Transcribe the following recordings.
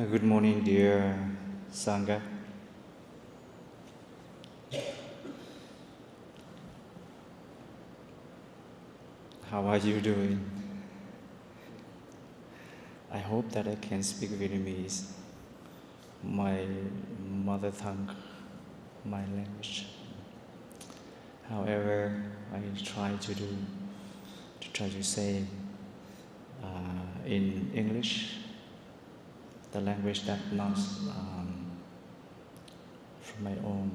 Good morning, dear Sangha. How are you doing? I hope that I can speak Vietnamese, my mother tongue, my language. However, I try to say in English, the language that not from my own.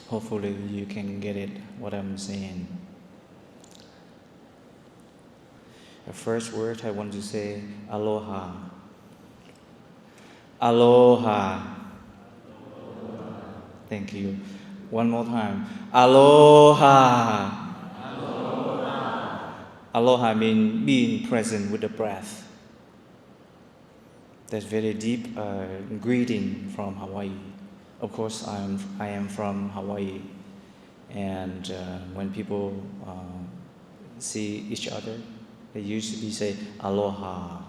Hopefully you can get it, what I'm saying. The first word I want to say, Aloha. Aloha. Thank you. One more time. Aloha. Aloha. Aloha means being present with the breath. That's very deep greeting from Hawaii. Of course, I am from Hawaii, and when people see each other, they usually say Aloha.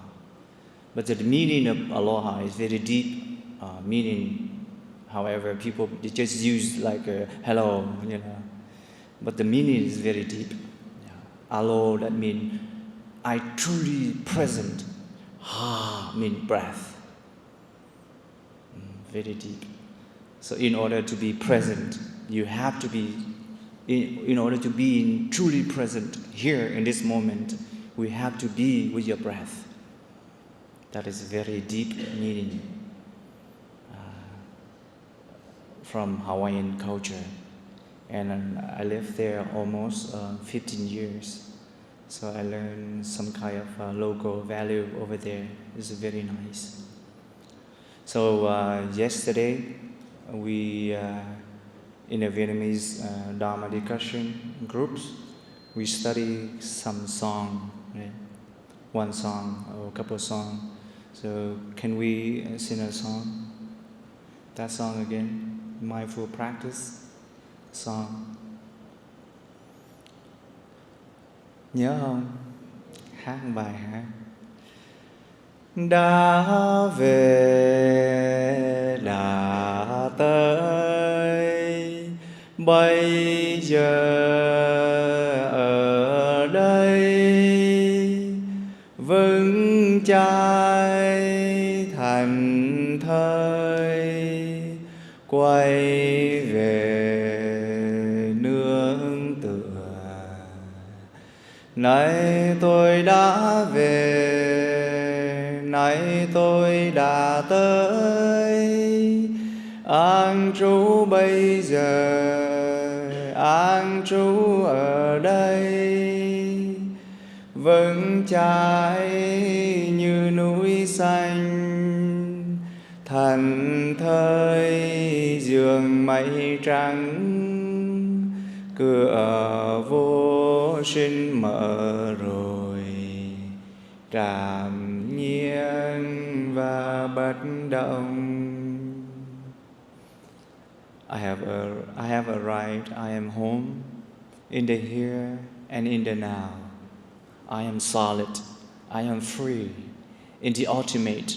But the meaning of Aloha is very deep meaning. However, people they just use like hello, But the meaning is very deep. Alo, that means I truly present. Ha means breath. Very deep. So in order to be present, you have to be, in order to be truly present here in this moment, we have to be with your breath. That is very deep meaning from Hawaiian culture. And I lived there almost 15 years. So I learned some kind of local value over there. It's very nice. So yesterday, we, in the Vietnamese Dharma discussion groups, we study some song, right? One song or a couple of songs. So can we sing a song? That song again, mindful practice song. Nhớ không? Hát một bài hát. Đã về đã tới, bây giờ ở đây vững chãi thành thơi, quay về nương tựa. Nay tôi đã về, nay tôi đã tới, an trú bây giờ, an trú ở đây, vững chãi như núi xanh, thành thơi giường mây trắng, cửa vô sinh mở rồi, trạm nhiên và bất động. I have arrived, I am home, in the here and in the now. I am solid, I am free. In the ultimate,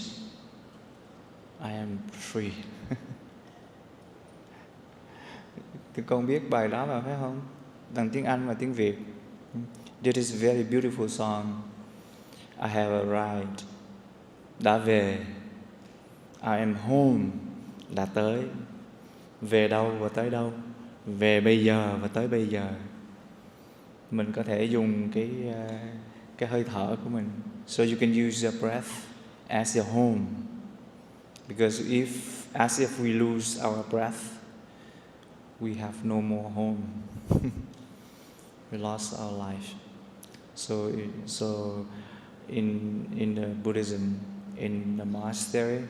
I am free. Thì con biết bài đó mà phải không? Bằng tiếng Anh và tiếng Việt. This is a very beautiful song. I have arrived, đã về. I am home, đã tới. Về đâu và tới đâu? Về bây giờ và tới bây giờ. Mình có thể dùng cái hơi thở của mình. So you can use your breath as your home. Because as if we lose our breath, we have no more home. We lost our life. So in the Buddhism, in the monastery,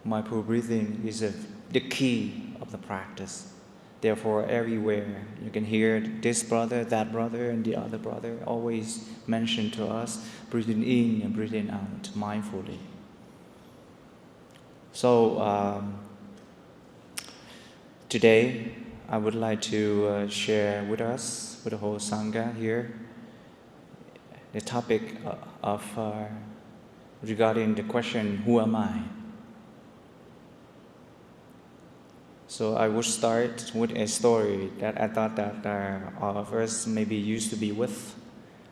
mindful breathing is the key of the practice. Therefore, everywhere you can hear this brother, that brother, and the other brother always mention to us, breathing in and breathing out mindfully. So today, I would like to share with us, with the whole Sangha here, the topic of regarding the question, who am I? So I would start with a story that I thought that all of us maybe used to be with.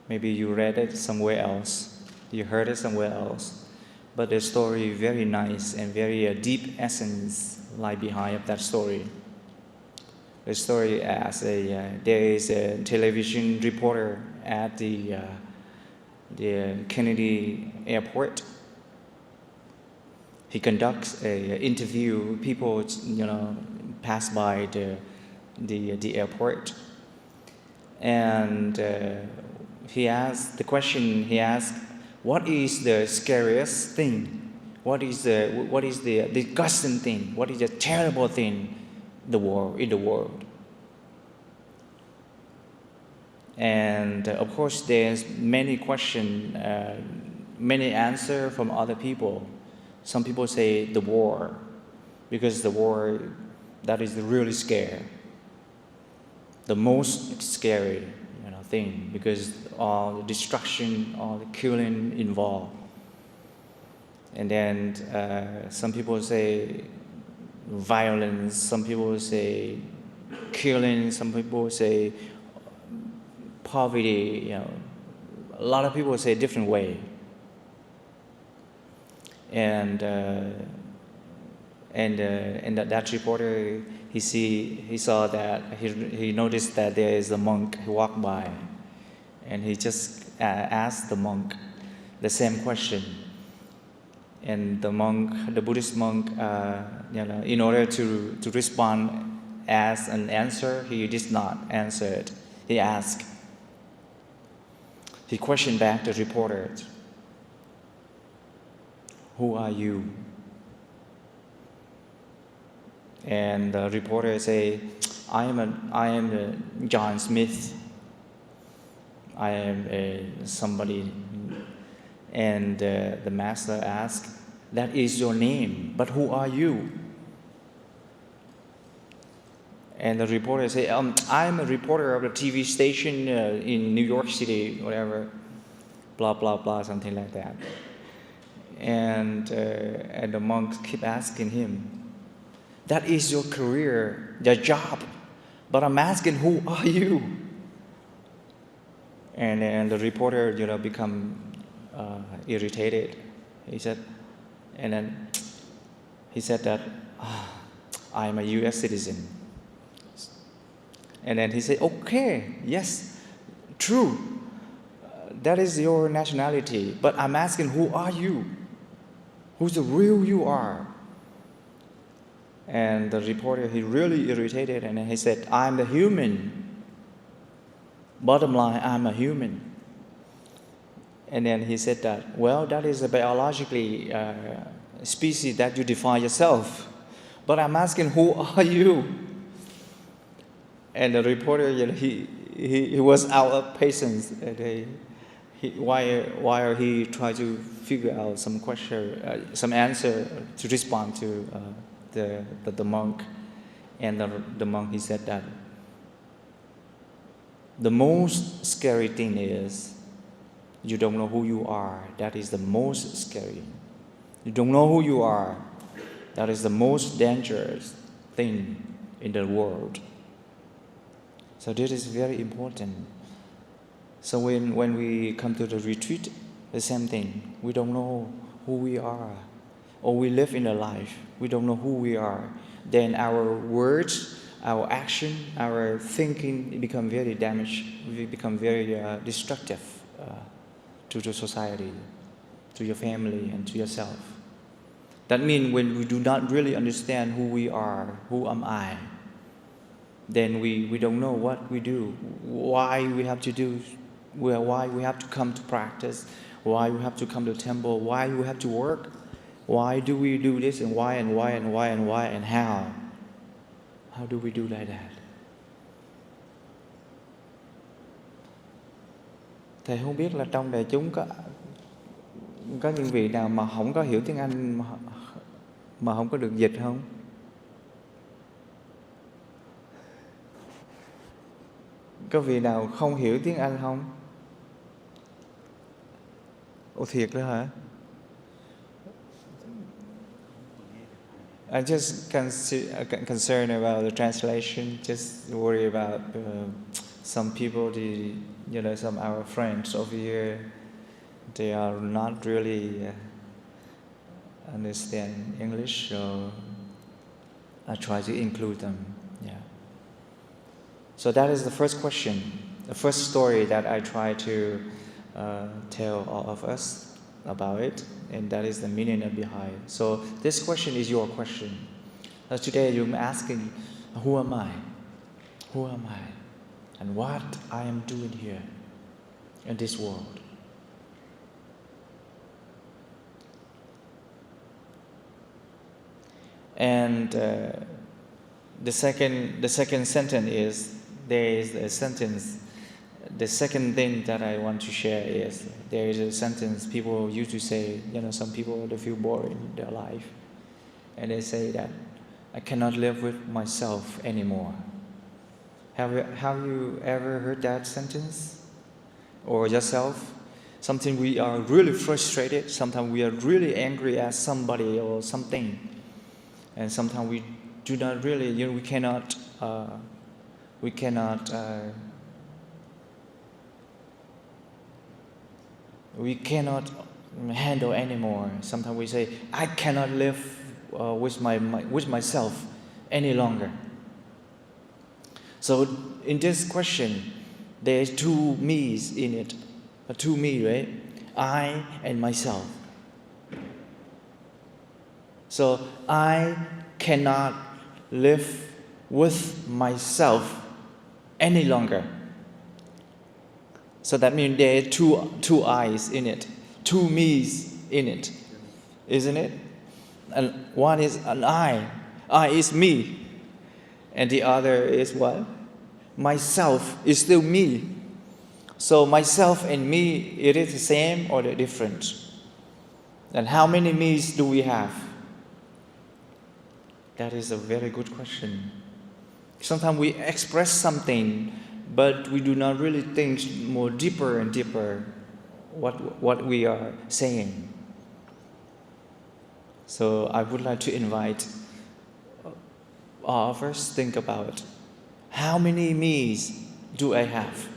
Maybe you read it somewhere else, you heard it somewhere else. But the story very nice and very deep essence lie behind of that story. The story as there is a television reporter at the Kennedy airport. He conducts an interview. People, pass by the airport, and he asked the question. He asked, "What is the scariest thing? What is the disgusting thing? What is the terrible thing in the world?" And of course, there's many questions, many answers from other people. Some people say the war, because the war, that is really scary. The most scary, thing, because all the destruction, all the killing involved. And then some people say violence, some people say killing, some people say poverty. A lot of people say different way. And that reporter, he saw that, he noticed that there is a monk who walked by, and he just asked the monk the same question. And the Buddhist monk, in order to respond as an answer, he did not answer it. He asked. He questioned back the reporter, "Who are you?" And the reporter say, I am John Smith. I am somebody." And the master asked, "That is your name, but who are you?" And the reporter say, "I'm a reporter of a TV station in New York City," whatever, blah, blah, blah, something like that. And the monk keep asking him, "That is your career, your job, but I'm asking, who are you?" And the reporter, become irritated. He said that, "I'm a U.S. citizen." And then he said, "Okay, yes, true, that is your nationality, but I'm asking, who are you? Who's the real you are?" And the reporter, he really irritated, and he said, "I'm a human. Bottom line, I'm a human." And then he said that, "Well, that is a biologically species that you define yourself, but I'm asking, who are you?" And the reporter, he was out of patience. And while he tried to figure out some question, some answer to respond to the monk. And the monk, he said that the most scary thing is you don't know who you are. That is the most scary. You don't know who you are. That is the most dangerous thing in the world. So this is very important. So when we come to the retreat, the same thing. We don't know who we are. Or we live in a life, we don't know who we are. Then our words, our action, our thinking become very damaged. We become very destructive to the society, to your family, and to yourself. That means when we do not really understand who we are, who am I, then we don't know what we do, why we have to do, why we have to come to practice, why we have to come to temple, why we have to work, why do we do this, and why, and why, and why, and why, and how. How do we do like that? Thầy không biết là trong đại chúng có những vị nào mà không có hiểu tiếng Anh mà không có được dịch không? Có vị nào không hiểu tiếng Anh không? Ồ, thiệt đó hả? I just concerned about the translation. Just worry about some people. Some our friends over here, they are not really understand English, so I try to include them. Yeah. So that is the first question, the first story that I try to tell all of us about it, and that is the meaning behind. So this question is your question. Today you're asking, who am I? Who am I? And what I am doing here in this world? And the second sentence is, there is a sentence. The second thing that I want to share is, there is a sentence people used to say, some people, they feel bored in their life. And they say that, I cannot live with myself anymore. Have you ever heard that sentence? Or yourself? Something we are really frustrated, sometimes we are really angry at somebody or something. And sometimes we do not really, we cannot handle anymore. Sometimes we say, I cannot live with myself any longer. So in this question, there's two me's in it. Two me, right? I and myself. So I cannot live with myself any longer. So that means there are two I's in it, two me's in it, isn't it? And one is an I is me, and the other is what? Myself is still me. So myself and me, it is the same or the different? And how many me's do we have? That is a very good question. Sometimes we express something, but we do not really think more deeper and deeper what we are saying. So I would like to invite all of us think about, how many me's do I have?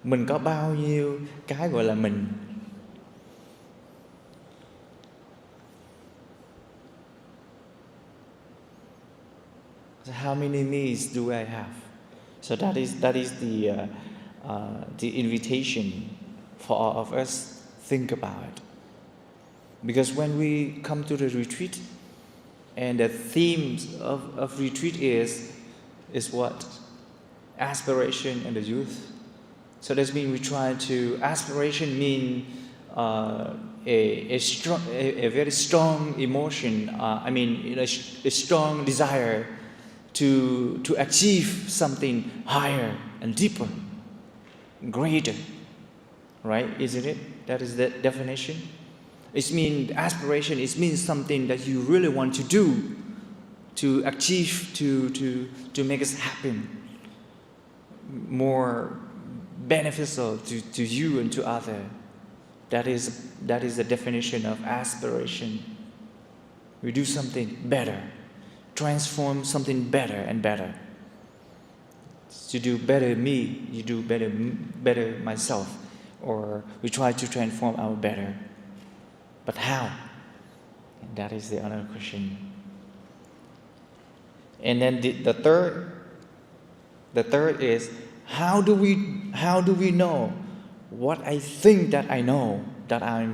Mình có bao nhiêu cái gọi là mình? So how many me's do I have? So that is the invitation for all of us. Think about it. Because when we come to the retreat, and the themes of retreat is what? Aspiration and the youth. So that means we try to, aspiration means a very strong emotion. A strong desire to achieve something higher and deeper, greater, right? Isn't it? That is the definition. It means aspiration. It means something that you really want to do, to achieve, to make us happy, more beneficial to you and to others. That is the definition of aspiration. We do something better, transform something better and better. To do better me, you do better myself, or we try to transform our better. But how? And that is the other question. And then the third is, how do we know what I think that I know, that I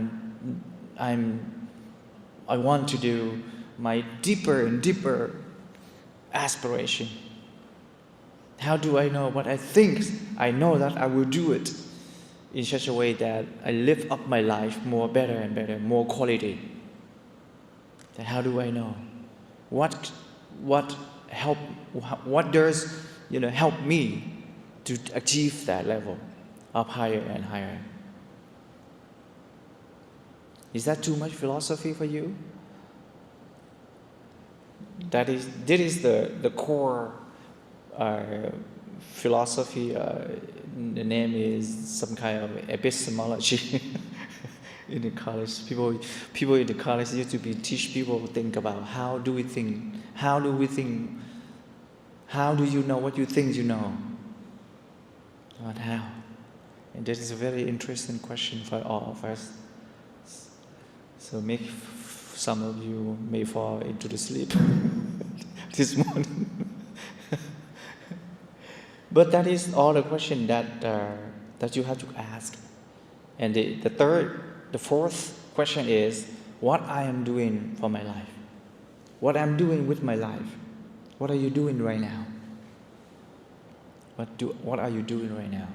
want to do, my deeper and deeper aspiration? How do I know what I think I know that I will do it in such a way that I live up my life more better and better, more quality? Then how do I know? What does help me to achieve that level up higher and higher? Is that too much philosophy for you? This is the core philosophy. The name is some kind of epistemology. in the college, people in the college used to teach people think about how do we think, how do you know what you think you know, not how. And this is a very interesting question for all of us. So some of you may fall into the sleep this morning. But that is all the question that you have to ask. And the fourth question is what I am doing for my life. What I'm doing with my life. What are you doing right now? What are you doing right now?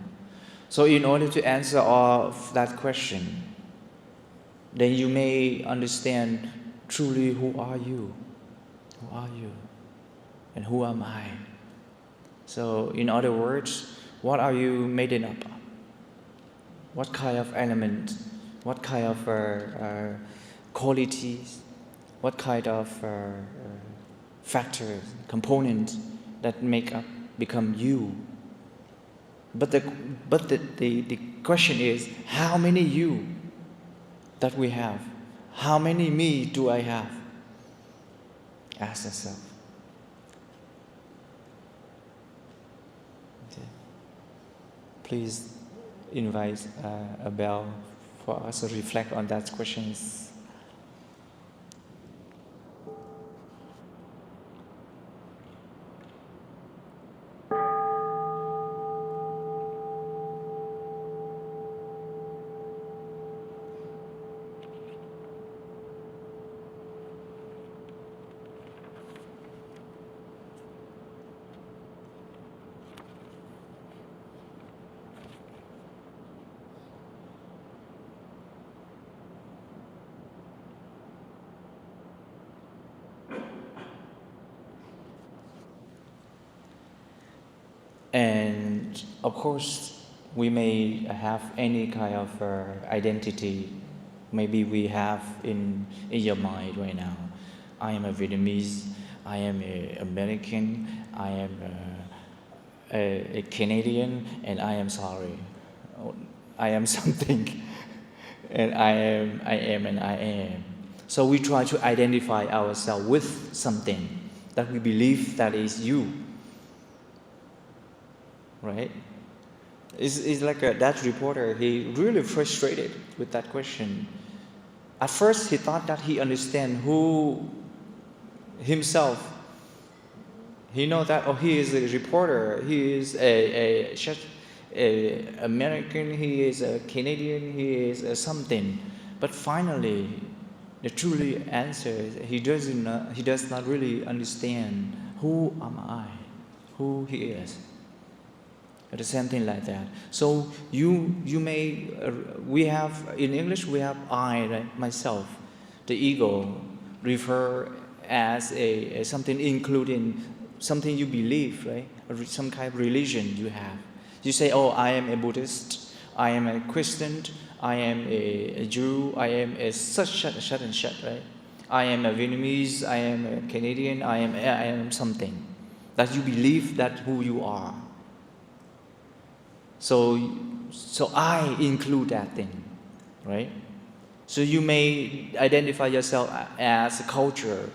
So in order to answer all of that question, then you may understand truly who are you? Who are you? And who am I? So in other words, what are you made up of? What kind of element? What kind of qualities? What kind of factors, components that become you? But the question is, how many you that we have? How many me do I have? Ask yourself. Okay. Please invite Abel for us to reflect on that questions. And of course, we may have any kind of identity. Maybe we have in your mind right now. I am a Vietnamese. I am an American. I am a Canadian, and I am sorry. I am something, and I am. So we try to identify ourselves with something that we believe that is you. Right? It's like that reporter, he really frustrated with that question. At first, he thought that he understand who himself. He know that, he is a reporter, he is a American, he is a Canadian, he is a something. But finally, the truly answer is he does not really understand who am I, who he is. The same thing like that. So you may, we have, in English we have I, right? Myself. The ego refer as a something including something you believe, right? Or some kind of religion you have. You say, I am a Buddhist, I am a Christian, I am a Jew, I am a such and such, right? I am a Vietnamese, I am a Canadian, I am something. That you believe that who you are. So I include that thing, right? So you may identify yourself as a culture,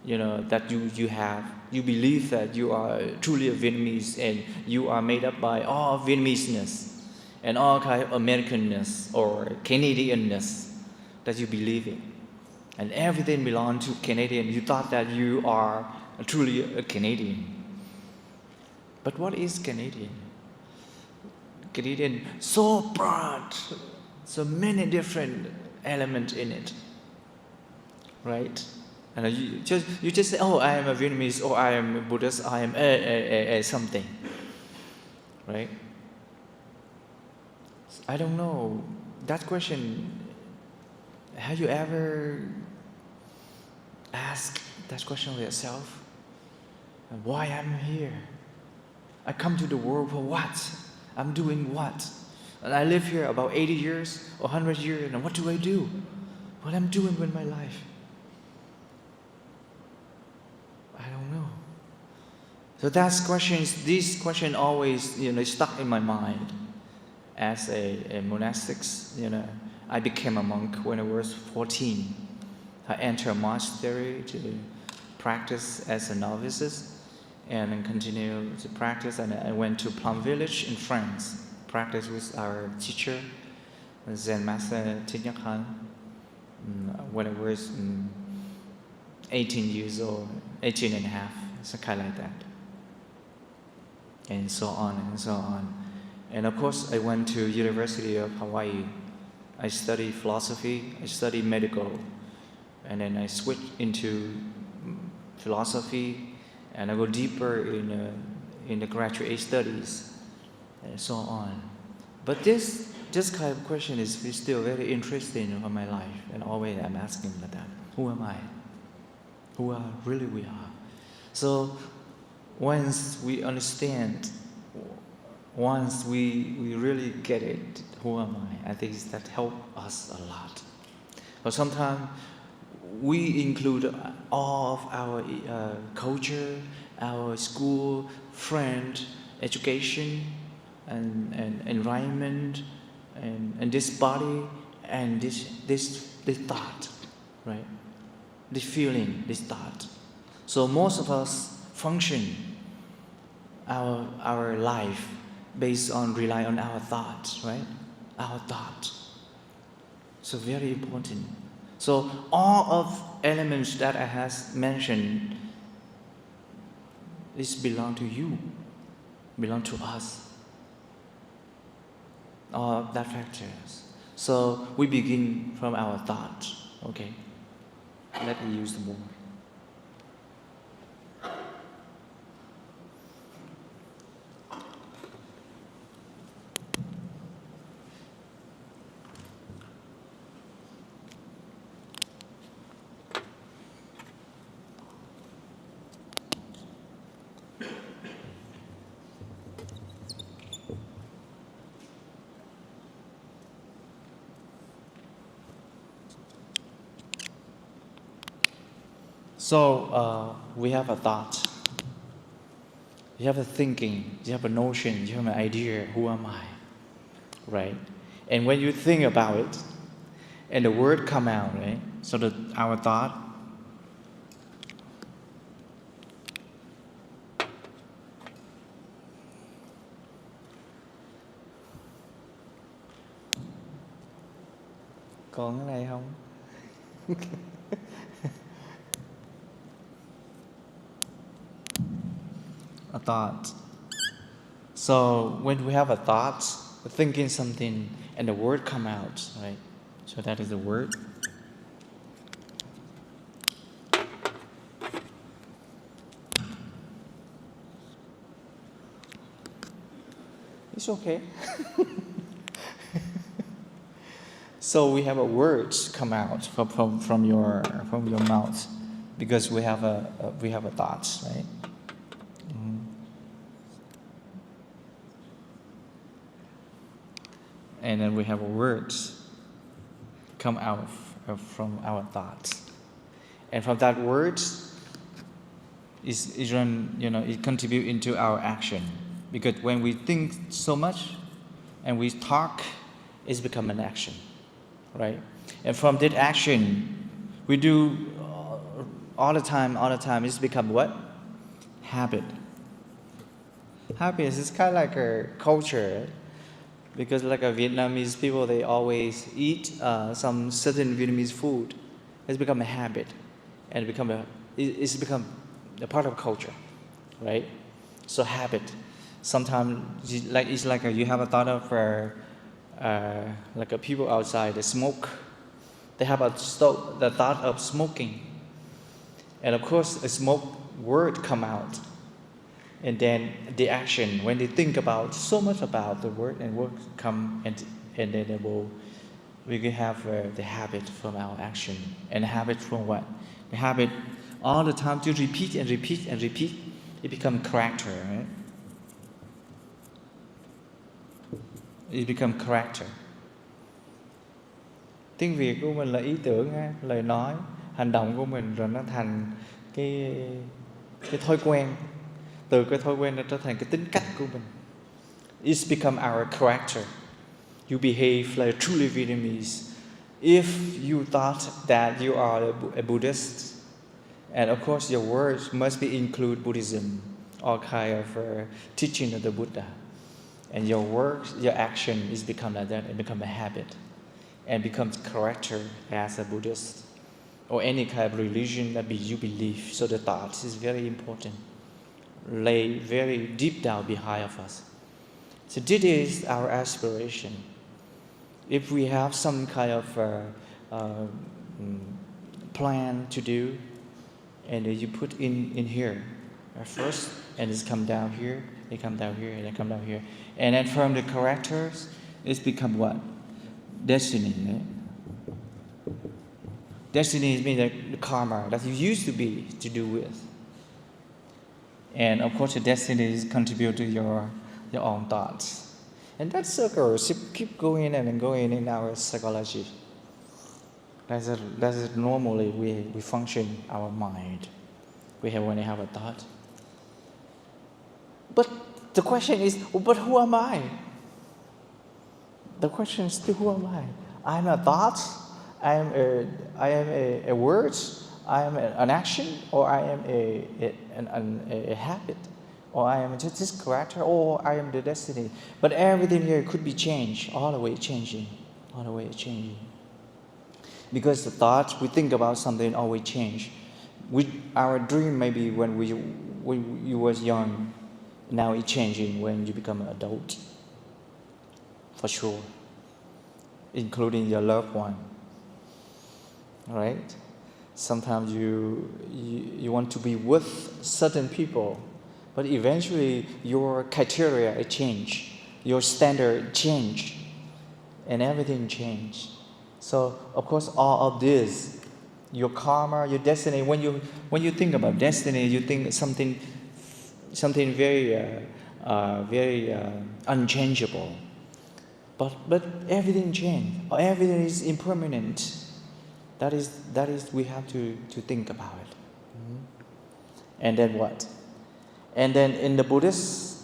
that you have. You believe that you are truly a Vietnamese and you are made up by all Vietnameseness and all kind of Americanness or Canadianness that you believe in. And everything belongs to Canadian. You thought that you are truly a Canadian. But what is Canadian? Canadian, so broad, so many different elements in it, right? And you just say, I am a Vietnamese, or I am a Buddhist, I am a something, right? I don't know. That question, have you ever asked that question of yourself? Why am I here? I come to the world for what? I'm doing what? And I live here about 80 years or 100 years, and what do I do? What I'm doing with my life? I don't know. So this question always, stuck in my mind. As a monastics, I became a monk when I was 14. I entered a monastery to practice as a novice and then continue to practice. And I went to Plum Village in France, practice with our teacher, Zen Master Thich Nhat Hanh, when I was 18 years old, 18 and a half, something kind of like that. And so on and so on. And of course, I went to University of Hawaii. I studied philosophy, I studied medical, and then I switched into philosophy, and I go deeper in the graduate studies, and so on. But this kind of question is still very interesting in my life, and always I'm asking like that: who am I? Who are really we are? So once we understand, once we really get it, who am I think that helps us a lot. But sometimes we include all of our culture, our school, friend, education, and environment, and this body, and this thought, right? This feeling, this thought. So most of us function our life based on rely on our thoughts, right? Our thoughts. So very important. So all of elements that I have mentioned is belong to you, belong to us. All of that factors. So we begin from our thoughts. Okay. Let me use the word. So we have a thought, you have a thinking, you have a notion, you have an idea, who am I, right? And when you think about it, and the word come out, right? So our thought, còn cái này không? A thought. So when we have a thought, thinking something, and the word come out, right? So that is the word. It's okay. So we have a words come out from your mouth, because we have a thoughts, right? And then we have words come out from our thoughts, and from that words it contribute into our action, because when we think so much and we talk, it's become an action, right? And from that action we do all the time, it's become what? Habit. Habit is kind of like a culture. Because like a Vietnamese people, they always eat some certain Vietnamese food. It's become a habit, and it's become a part of culture, right? So habit. Sometimes it's like you have a thought of like a people outside they smoke. They have the thought of smoking, and of course a smoke word come out. And then the action, when they think about so much about the word, and word come, and then we can have the habit from our action. And habit from what? The habit all the time to repeat and repeat and repeat. It becomes character, right? It becomes character. Tiếng Việt của mình là ý tưởng ha, lời nói, hành động của mình, rồi nó thành cái thói quen. Từ cái thói quen nó trở thành cái tính cách của mình. It's become our character. You behave like a truly Vietnamese If you thought that you are a Buddhist, and of course your words must be include Buddhism, all kind of teaching of the Buddha, and your words, your action is become like that and become a habit, and becomes character as a Buddhist, or any kind of religion that you believe. So the thought is very important, lay very deep down behind of us. So this is our aspiration. If we have some kind of plan to do, and you put in here first, and it's come down here, it come down here, and it come down here, and then from the characters, it's become what? Destiny. Right? Destiny means the karma that you used to be to do with, and of course the destiny is contribute to your own thoughts, and that circle keep going and going in our psychology. That's it. Normally we function our mind. We only have a thought. But the question is, but who am I? The question is still, who am I? I am a thought. I am a word. I am an action, or I am a habit, or I am just this character, or I am the destiny. But everything here could be changed, all the way changing. Because the thoughts, we think about something, always change. Our dream maybe when you was young, now it's changing when you become an adult, for sure, including your loved one, right? Sometimes you want to be with certain people, but eventually your criteria change, your standard change, and everything changed. So of course all of this, your karma, your destiny. When you think about destiny, you think something very unchangeable. But everything changed. Everything is impermanent. That is we have to think about it. Mm-hmm. And then what? And then in the Buddhist,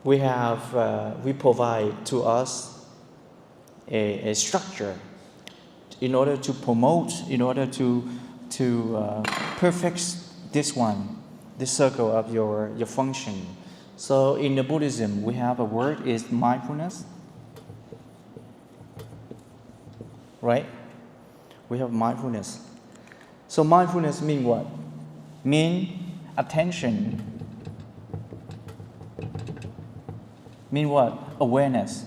we provide to us a structure in order to promote, in order to perfect this circle of your function. So in the Buddhism, we have a word is mindfulness, right? We have mindfulness. So mindfulness mean what? Mean attention. Mean what? Awareness.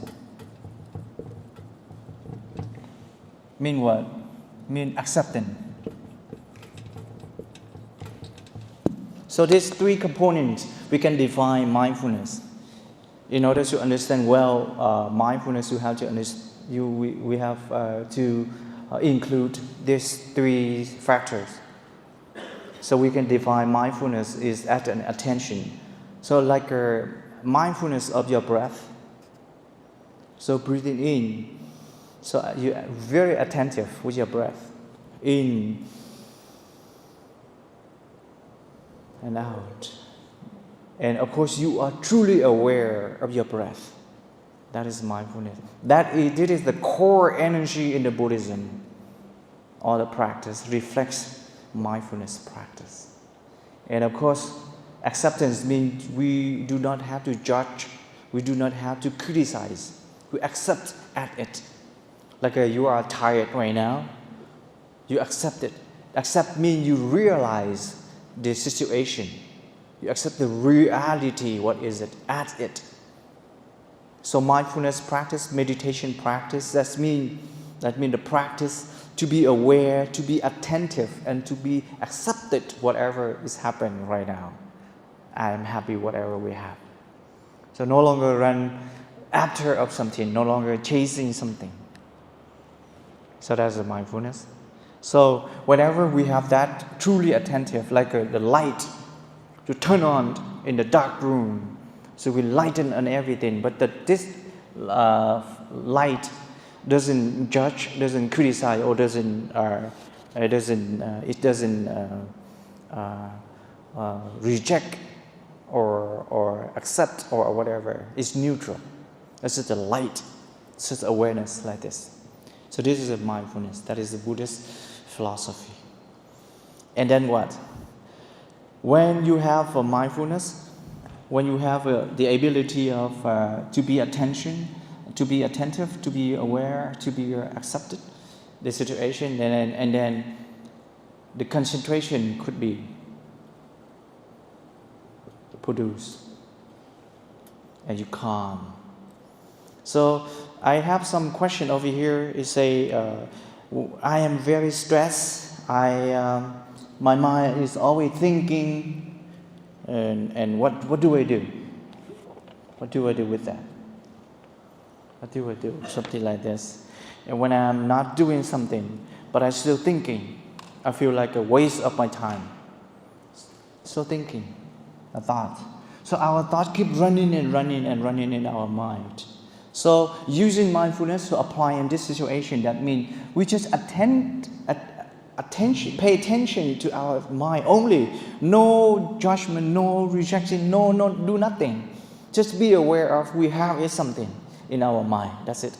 Mean what? Mean acceptance. So these three components, we can define mindfulness. In order to understand well mindfulness, we have to include these three factors. So we can define mindfulness is at an attention. So like mindfulness of your breath. So breathing in. So you are very attentive with your breath. In and out. And of course you are truly aware of your breath. That is mindfulness. It is the core energy in the Buddhism. All the practice reflects mindfulness practice. And of course, acceptance means we do not have to judge. We do not have to criticize. We accept at it. Like you are tired right now, you accept it. Accept means you realize the situation. You accept the reality, what is it, at it. So mindfulness practice, meditation practice, that mean the practice to be aware, to be attentive, and to be accepted whatever is happening right now. I am happy whatever we have. So no longer run after of something, no longer chasing something. So that's the mindfulness. So whenever we have that truly attentive, like the light to turn on in the dark room, so we lighten on everything, but this light doesn't judge, doesn't criticize, or doesn't reject or accept or whatever. It's neutral. It's just a light. It's just awareness like this. So this is a mindfulness. That is the Buddhist philosophy. And then what? When you have a mindfulness, when you have the ability of to be attentive, to be aware, to be accepted the situation, and then the concentration could be produced, and you calm. So I have some question over here. It say, I am very stressed. My mind is always thinking, and what do I do? What do I do with that? What do I do? Something like this. And when I'm not doing something, but I'm still thinking, I feel like a waste of my time. Still thinking, a thought. So our thoughts keep running and running and running in our mind. So using mindfulness to apply in this situation, that means we just pay attention to our mind only. No judgment, no rejection, no, do nothing. Just be aware of we have something in our mind. That's it.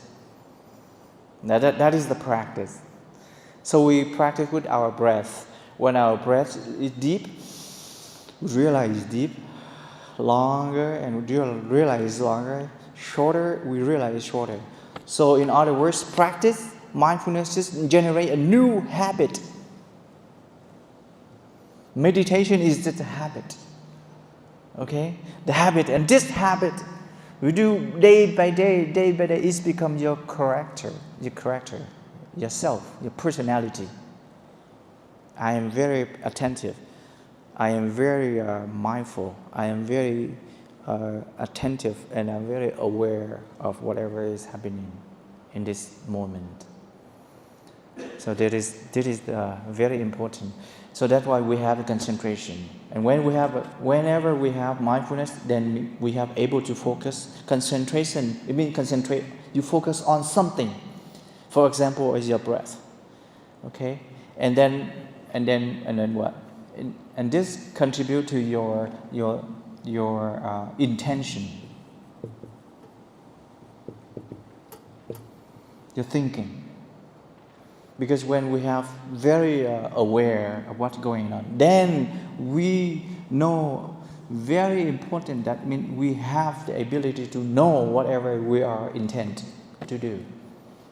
That is the practice. So we practice with our breath. When our breath is deep, we realize it's deep. Longer, and we realize longer. Shorter, we realize shorter. So in other words, practice mindfulness just generate a new habit. Meditation is just a habit. Okay? The habit, and this habit we do day by day, it becomes your character, yourself, your personality. I am very attentive. I am very mindful. I am very attentive, and I'm very aware of whatever is happening in this moment. So that is very important. So that's why we have a concentration. And whenever we have mindfulness, then we have able to focus. Concentration, it means concentrate. You focus on something. For example, is your breath. Okay, and then what? And this contribute to your intention, your thinking. Because when we have very aware of what's going on, then we know very important. That means we have the ability to know whatever we are intent to do.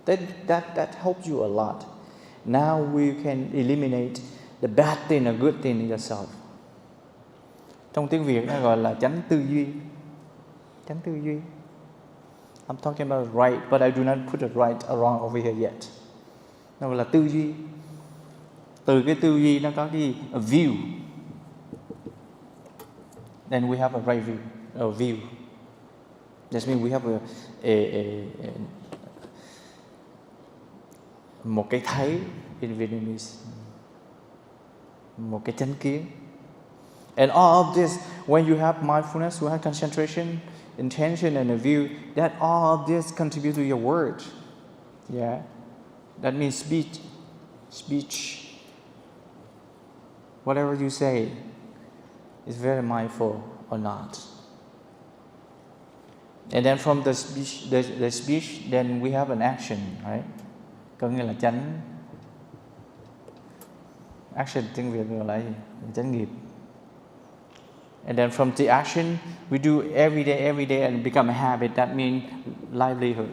That helps you a lot. Now we can eliminate the bad thing or good thing in yourself. Trong tiếng Việt nó gọi là chánh tư duy. Chánh tư duy. I'm talking about right, but I do not put a right or wrong over here yet. Nó gọi là tư duy. Từ cái tư duy nó có cái view. Then we have a right view, or view. That means we have một cái thấy in Vietnamese. Một cái chánh kiến. And all of this, when you have mindfulness, you have concentration, intention, and a view, that all of this contribute to your word. Yeah, that means speech. Whatever you say is very mindful or not. And then from the speech, then we have an action, right? Có nghĩa là chánh. Action tiếng Việt gọi là gì? Chánh nghiệp. And then from the action, we do every day and become a habit. That means livelihood.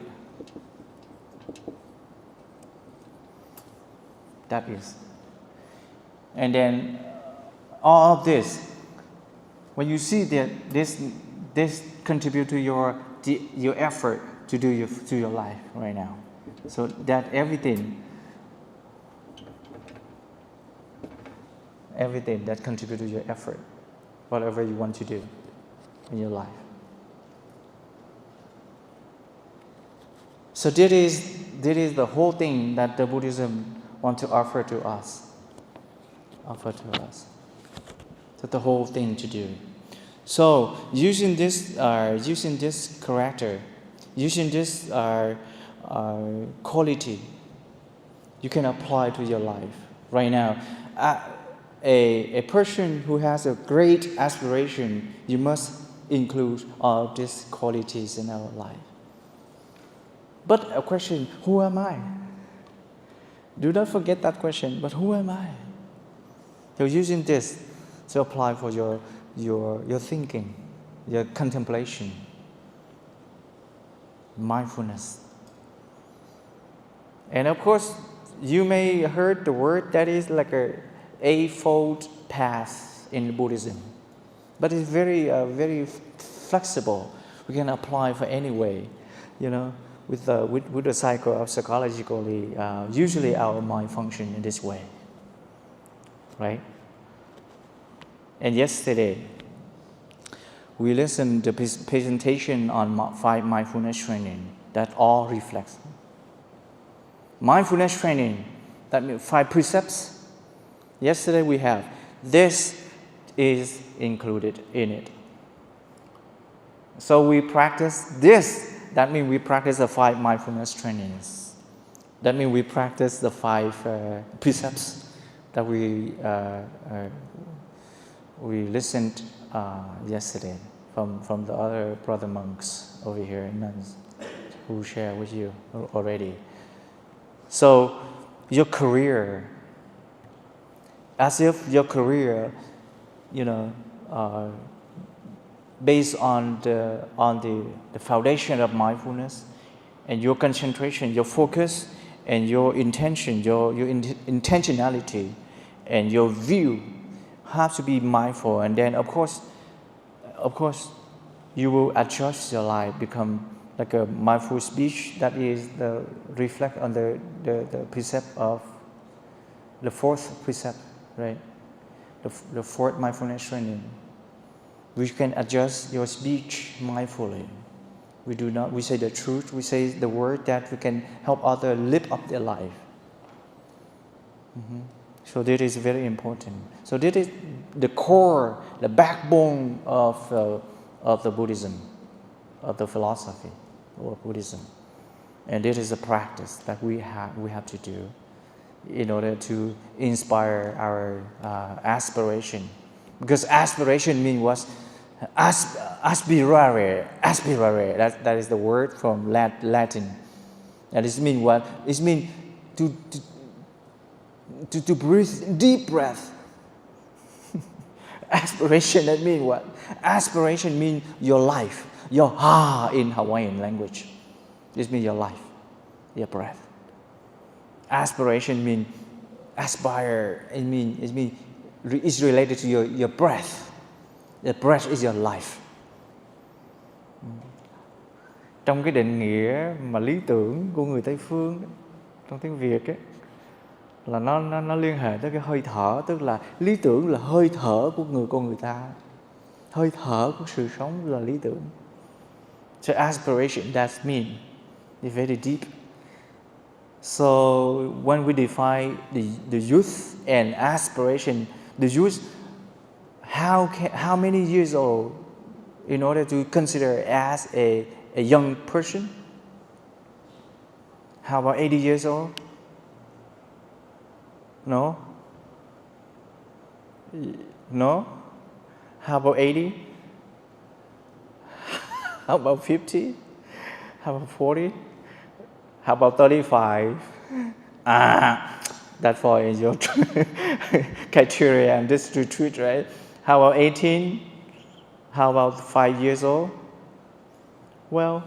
That is. And then all of this, when you see that this contribute to your effort to do your life right now. So that everything that contribute to your effort, whatever you want to do in your life. So that is the whole thing that the Buddhism want to offer to us. That's the whole thing to do. So using this character, using this quality, you can apply to your life right now. A person who has a great aspiration, you must include all of these qualities in our life. But a question, who am I? Do not forget that question, but who am I? You're using this to apply for your thinking, your contemplation, mindfulness. And of course, you may heard the word that is like a eightfold path in Buddhism, but it's very flexible. We can apply for any way, with the cycle of psychologically. Usually, our mind function in this way, right? And yesterday, we listened to the presentation on 5 mindfulness training that all reflects. Mindfulness training, that means 5 precepts. Yesterday we have, this is included in it. So we practice this. That means we practice the 5 mindfulness trainings. That means we practice the 5 precepts that we listened yesterday from the other brother monks over here in nuns who share with you already. So your career, as if your career, based on the foundation of mindfulness and your concentration, your focus, and your intention, your intentionality, and your view have to be mindful. And then, of course, you will adjust your life, become like a mindful speech that is reflect on the precept of the 4th precept, right? The 4th mindfulness training. We can adjust your speech mindfully. We say the truth, we say the word that we can help others live up their life. So that is very important. So that is the core, the backbone of the Buddhism, of the philosophy of Buddhism. And this is a practice that we have to do in order to inspire our aspiration. Because aspiration means what? Aspirare. That is the word from Latin. And it means what? It means to breathe deep breath. Aspiration, that means what? Aspiration means your life. Your in Hawaiian language. This means your life, your breath. Aspiration means aspire. It's related to your breath. The breath is your life. Trong cái định nghĩa mà lý tưởng của người Tây phương trong tiếng Việt ấy, là nó liên hệ tới cái hơi thở, tức là lý tưởng là hơi thở của con người ta. Hơi thở của sự sống là lý tưởng. So aspiration, that means it's very deep. So when we define the youth and aspiration, the youth, how many years old in order to consider as a young person? How about 80 years old? No? No? How about 80? How about 50? How about 40? How about 35? That falls in your criteria and this retreat, right? How about 18? How about 5 years old? Well,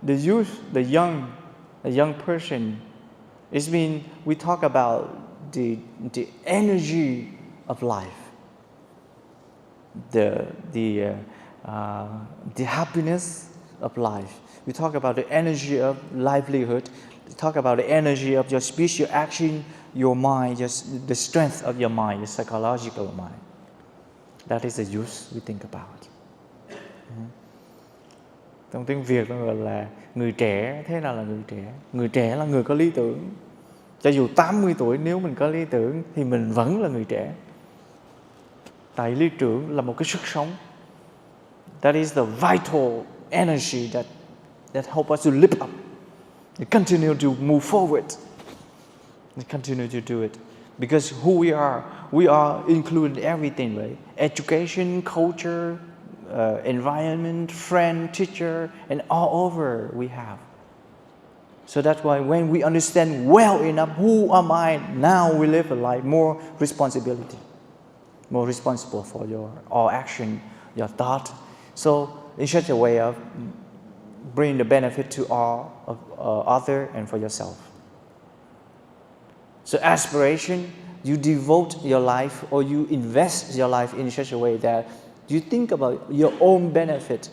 the youth, the young person, it means we talk about the energy of life, the happiness of life. We talk about the energy of livelihood. We talk about the energy of your speech, your action, your mind, just the strength of your mind, your psychological mind. That is the youth we think about. Trong tiếng Việt nó gọi là người trẻ. Thế nào là người trẻ? Người trẻ là người có lý tưởng. Cho dù 80 tuổi nếu mình có lý tưởng thì mình vẫn là người trẻ. Tại lý tưởng là một cái sức sống. That is the vital energy that help us to live up. And continue to move forward. And continue to do it. Because who we are included in everything, right? Education, culture, environment, friend, teacher, and all over we have. So that's why when we understand well enough who am I, now we live a life more responsibility, more responsible for your all action, your thought. So in such a way of bring the benefit to all other and for yourself. So aspiration, you devote your life or you invest your life in such a way that you think about your own benefit.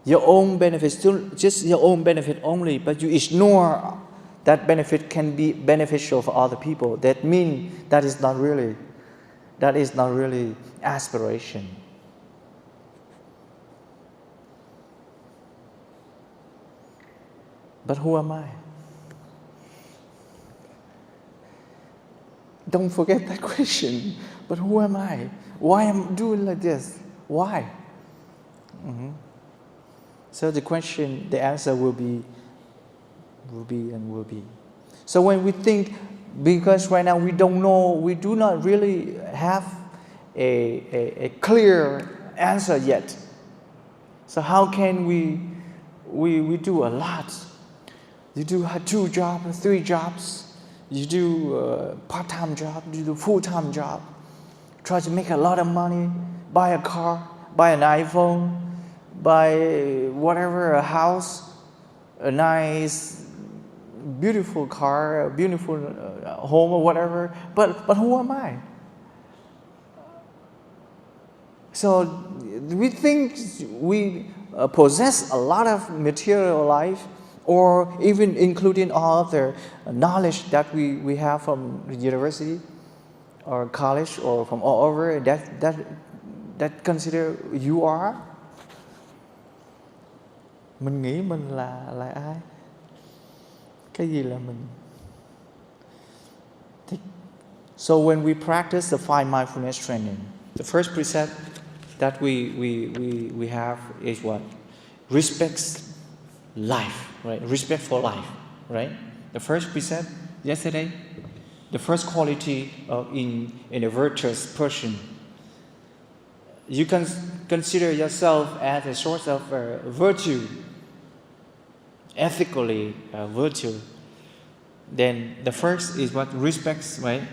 Your own benefit, still just your own benefit only, but you ignore that benefit can be beneficial for other people. That means that is not really aspiration. But who am I? Don't forget that question. But who am I? Why am I doing like this? Why? Mm-hmm. So the question, the answer will be. So when we think, because right now we don't know, we do not really have a clear answer yet. So how can we do a lot? You do 2 jobs, 3 jobs. You do a part-time job, you do full-time job. Try to make a lot of money, buy a car, buy an iPhone, buy whatever, a house, a nice, beautiful car, a beautiful home or whatever. But who am I? So we think we possess a lot of material life, or even including all the knowledge that we have from the university or college or from all over, that consider you are. Mình nghĩ mình là ai? Cái gì là mình? So when we practice the 5 mindfulness training, the first precept that we have is what? Respects life, right? Respect for life, right? The first precept yesterday, the first quality in a virtuous person. You can consider yourself as a source of virtue, ethically virtue. Then the first is what? Respects, right?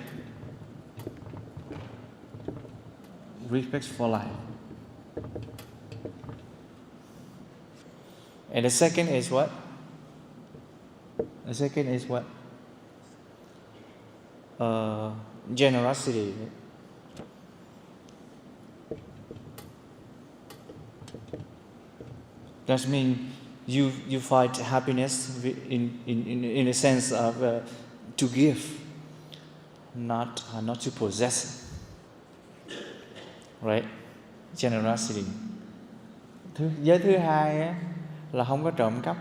Respects for life. And the second is what? The second is what? Generosity. That means you find happiness in a sense of to give, not to possess. Right? Generosity. Giới thứ hai á, là không có trộm cắp.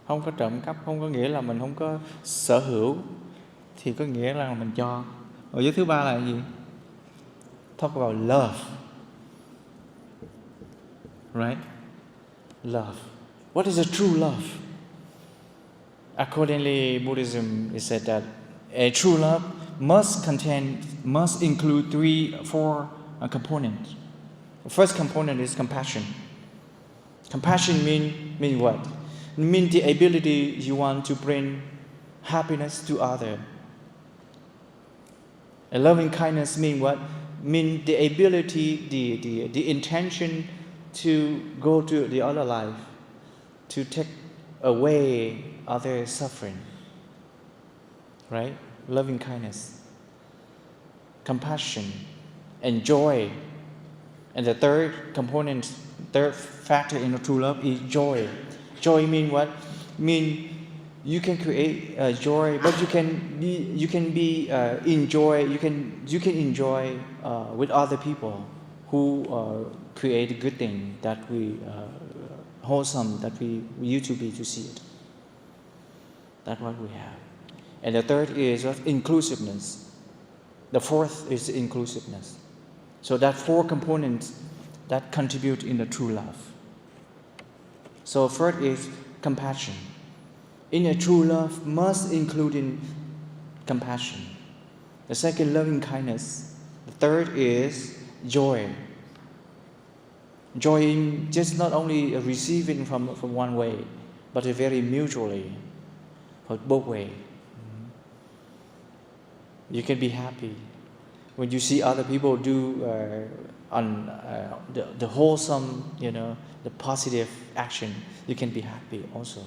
Không có trộm cắp không có nghĩa là mình không có sở hữu, thì có nghĩa là mình cho. Rồi giới thứ ba là gì? Talk about love. Right? Love. What is a true love? Accordingly, Buddhism is said that a true love must include 4 components. The first component is compassion. Compassion mean what? It means the ability you want to bring happiness to others. A loving kindness mean what? Mean the ability, the intention to go to the other life, to take away other suffering. Right? Loving kindness. Compassion and joy. And the third component, third factor in the true love is joy. Joy mean what? Mean you can create joy, but you can enjoy with other people who create good thing that we wholesome that we used to see it. That's what we have. And the third is what? Inclusiveness. The fourth is inclusiveness. So that 4 components that contribute in the true love. So first is compassion. In a true love must include in compassion. The second, loving kindness. The third is joy. Joy in just not only receiving from one way, but it's very mutually, for both ways. You can be happy when you see other people do the wholesome, the positive action. You can be happy also,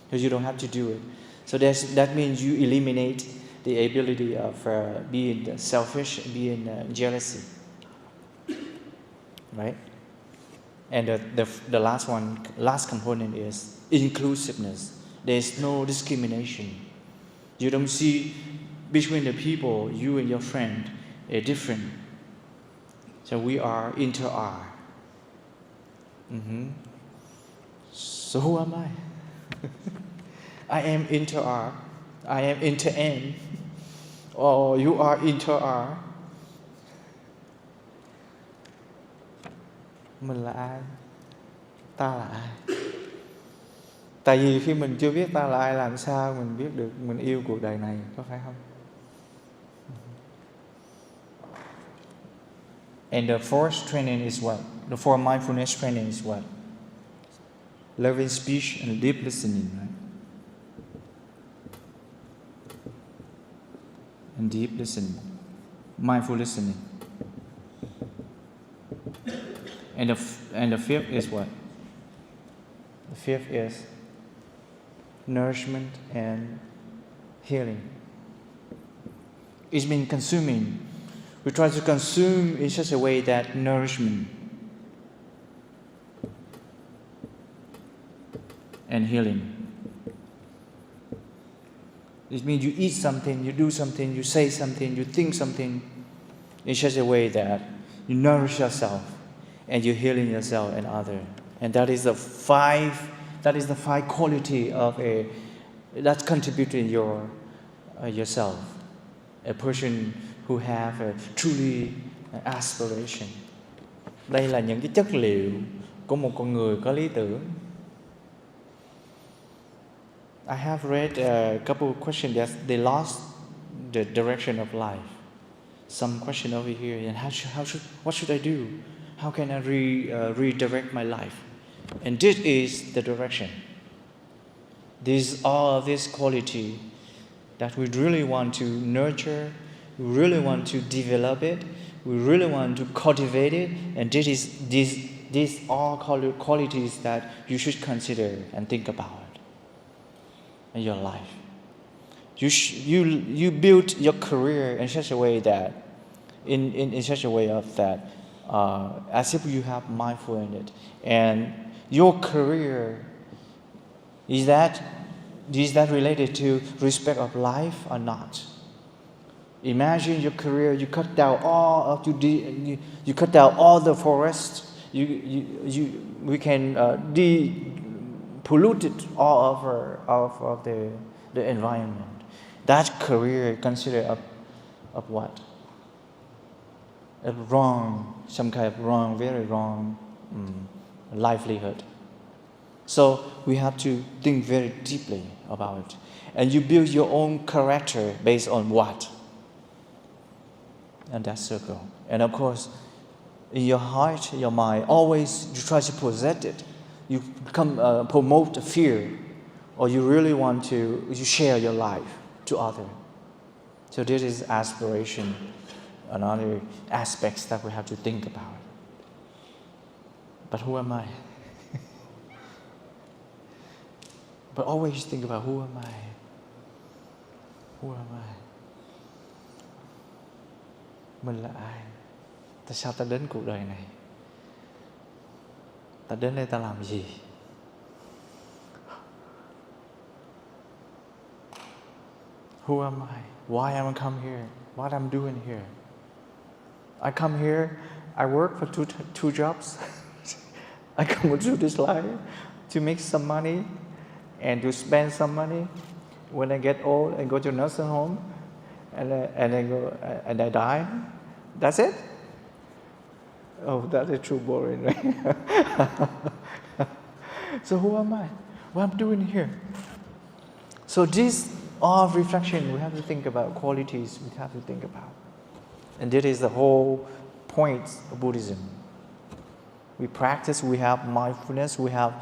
because you don't have to do it. So that means you eliminate the ability of being selfish, being jealousy, right? And the last component is inclusiveness. There is no discrimination. You don't see between the people, you and your friend, a different. So we are inter-R. So who am I? I am inter-R. I am inter-N. Or you are inter-R. Mình là ai? Ta là ai? Tại vì khi mình chưa biết ta là ai, làm sao mình biết được mình yêu cuộc đời này, có phải không? And the fourth training is what? The fourth mindfulness training is what? Loving speech and deep listening, right? And deep listening. Mindful listening. And the fifth is what? The fifth is nourishment and healing. It's been consuming. We try to consume in such a way that nourishment and healing. It means you eat something, you do something, you say something, you think something in such a way that you nourish yourself and you're healing yourself and others. And that is the five quality of that contribute to yourself. A person who have a truly aspiration. Đây là những cái chất liệu của một con người có lý tưởng. I have read a couple of questions that they lost the direction of life. Some question over here, and what should I do? How can I redirect my life? And this is the direction. These are this quality that we really want to nurture, we really want to develop it, we really want to cultivate it, and these are qualities that you should consider and think about in your life. You build your career in such a way that, in such a way of that, as if you have mindful in it, and your career is that related to respect of life or not? Imagine your career. You cut down all the forests. We can pollute it all of the environment. That career considered of what? Some kind of wrong, very wrong livelihood. So we have to think very deeply about it. And you build your own character based on what? And that circle. And of course, in your heart, your mind, always you try to possess it. You promote the fear, or you really want to share your life to others. So this is aspiration, another aspects that we have to think about. But who am I? But always think about, who am I? Who am I? Mình là ai? Tại sao ta đến cuộc đời này? Ta đến đây ta làm gì? Who am I? Why am I come here? What I'm doing here? I come here, I work for two jobs. I come to this life to make some money and to spend some money. When I get old and go to nursing home, and I die. That's it. Oh, that is true boring, right? So who am I? What I'm doing here? So these are reflection. We have to think about qualities. We have to think about, and that is the whole point of Buddhism. We practice, we have mindfulness, we have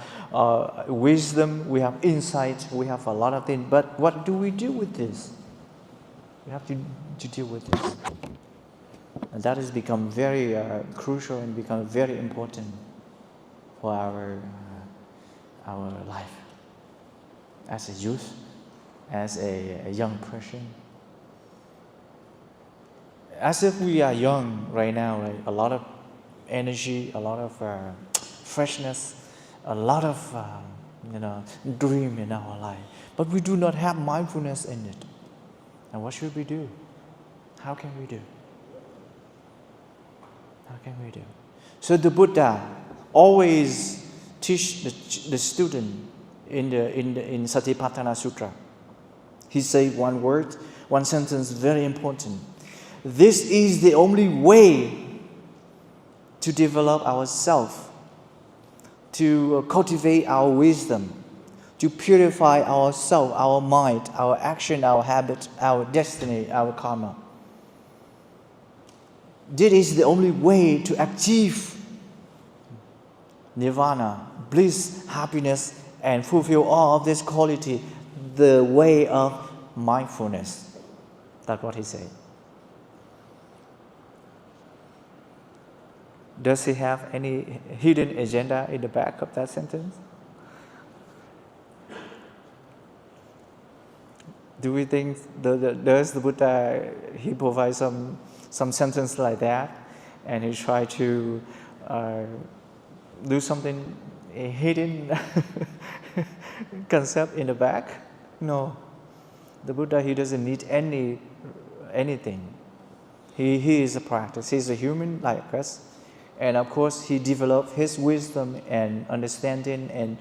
wisdom, we have insight, we have a lot of things. But what do we do with this? We have to deal with this. And that has become very crucial and become very important for our life as a youth, as a young person. As if we are young right now, right? A lot of energy, a lot of freshness, a lot of dream in our life. But we do not have mindfulness in it. And what should we do? How can we do? How can we do? So the Buddha always teach the student in Satipatthana Sutra. He said one word, one sentence, very important. This is the only way to develop ourselves, to cultivate our wisdom, to purify ourselves, our mind, our action, our habit, our destiny, our karma. This is the only way to achieve nirvana, bliss, happiness, and fulfill all of this quality, the way of mindfulness. That's what he said. Does he have any hidden agenda in the back of that sentence? Do we think, does the Buddha, he provides some sentence like that, and he try to do something, a hidden concept in the back? No. The Buddha, he doesn't need anything. He is a practice. He's a human like us. And of course, he developed his wisdom and understanding and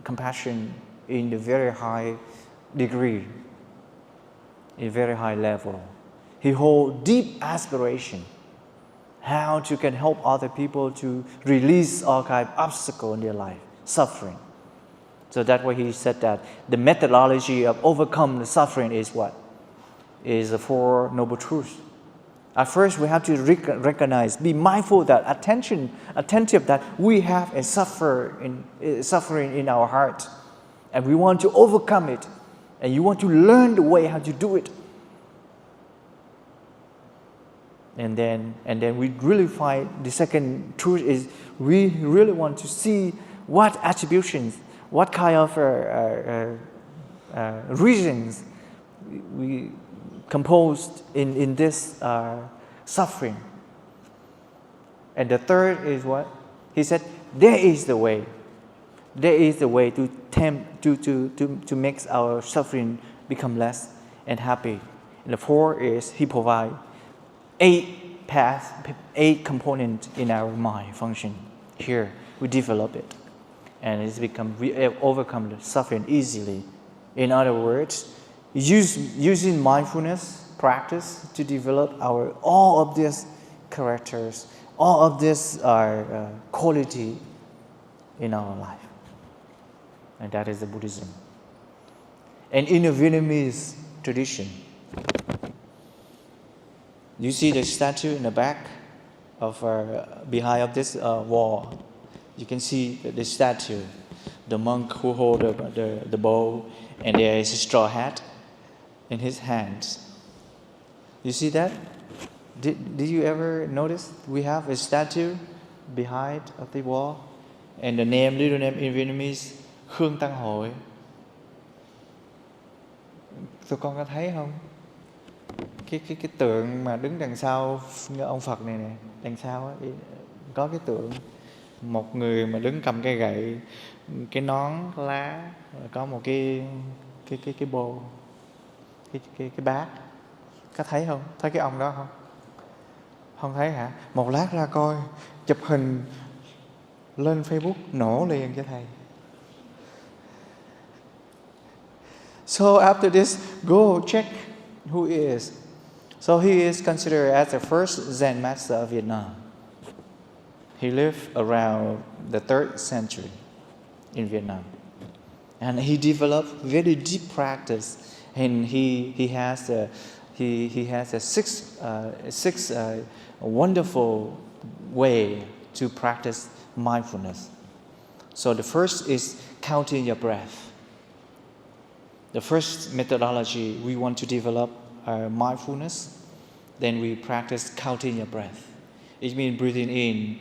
compassion in a very high degree, a very high level. He holds deep aspiration, how to can help other people to release all kind of obstacle in their life, suffering. So that's why he said that the methodology of overcome the suffering is what? Is the Four Noble Truths. At first, we have to recognize, be mindful that attentive that we have a suffering in our heart, and we want to overcome it, and you want to learn the way how to do it. And then we really find the second truth is we really want to see what attributions, what kind of reasons we composed in this suffering. And the third is what? He said, there is the way. There is the way to make our suffering become less and happy. And the fourth is he provides 8 paths, 8 components in our mind function. Here, we develop it. And we overcome the suffering easily. In other words, using mindfulness practice to develop all of these characters, all of this quality in our life. And that is the Buddhism. And in the Vietnamese tradition, you see the statue in the back of behind of this wall. You can see the statue, the monk who holds the bowl, and there is a straw hat in his hands. You see that? Did you ever notice we have a statue behind of the wall, and the little name in Vietnamese, Khương Tăng Hội. Tụi con có thấy không? Cái tượng mà đứng đằng sau ông Phật này nè, đằng sau á, có cái tượng một người mà đứng cầm cây gậy, cái nón lá, có một cái bô, cái bát. Có thấy không? Thấy cái ông đó không? Không thấy hả? Một lát ra coi, chụp hình lên Facebook nổ liền cho thầy. So after this, go check who he is. So he is considered as the first Zen master of Vietnam. He lived around the 3rd century in Vietnam. And he developed very deep practice. And he has a six wonderful way to practice mindfulness. So the first is counting your breath. The first methodology we want to develop mindfulness, then we practice counting your breath. It means breathing in.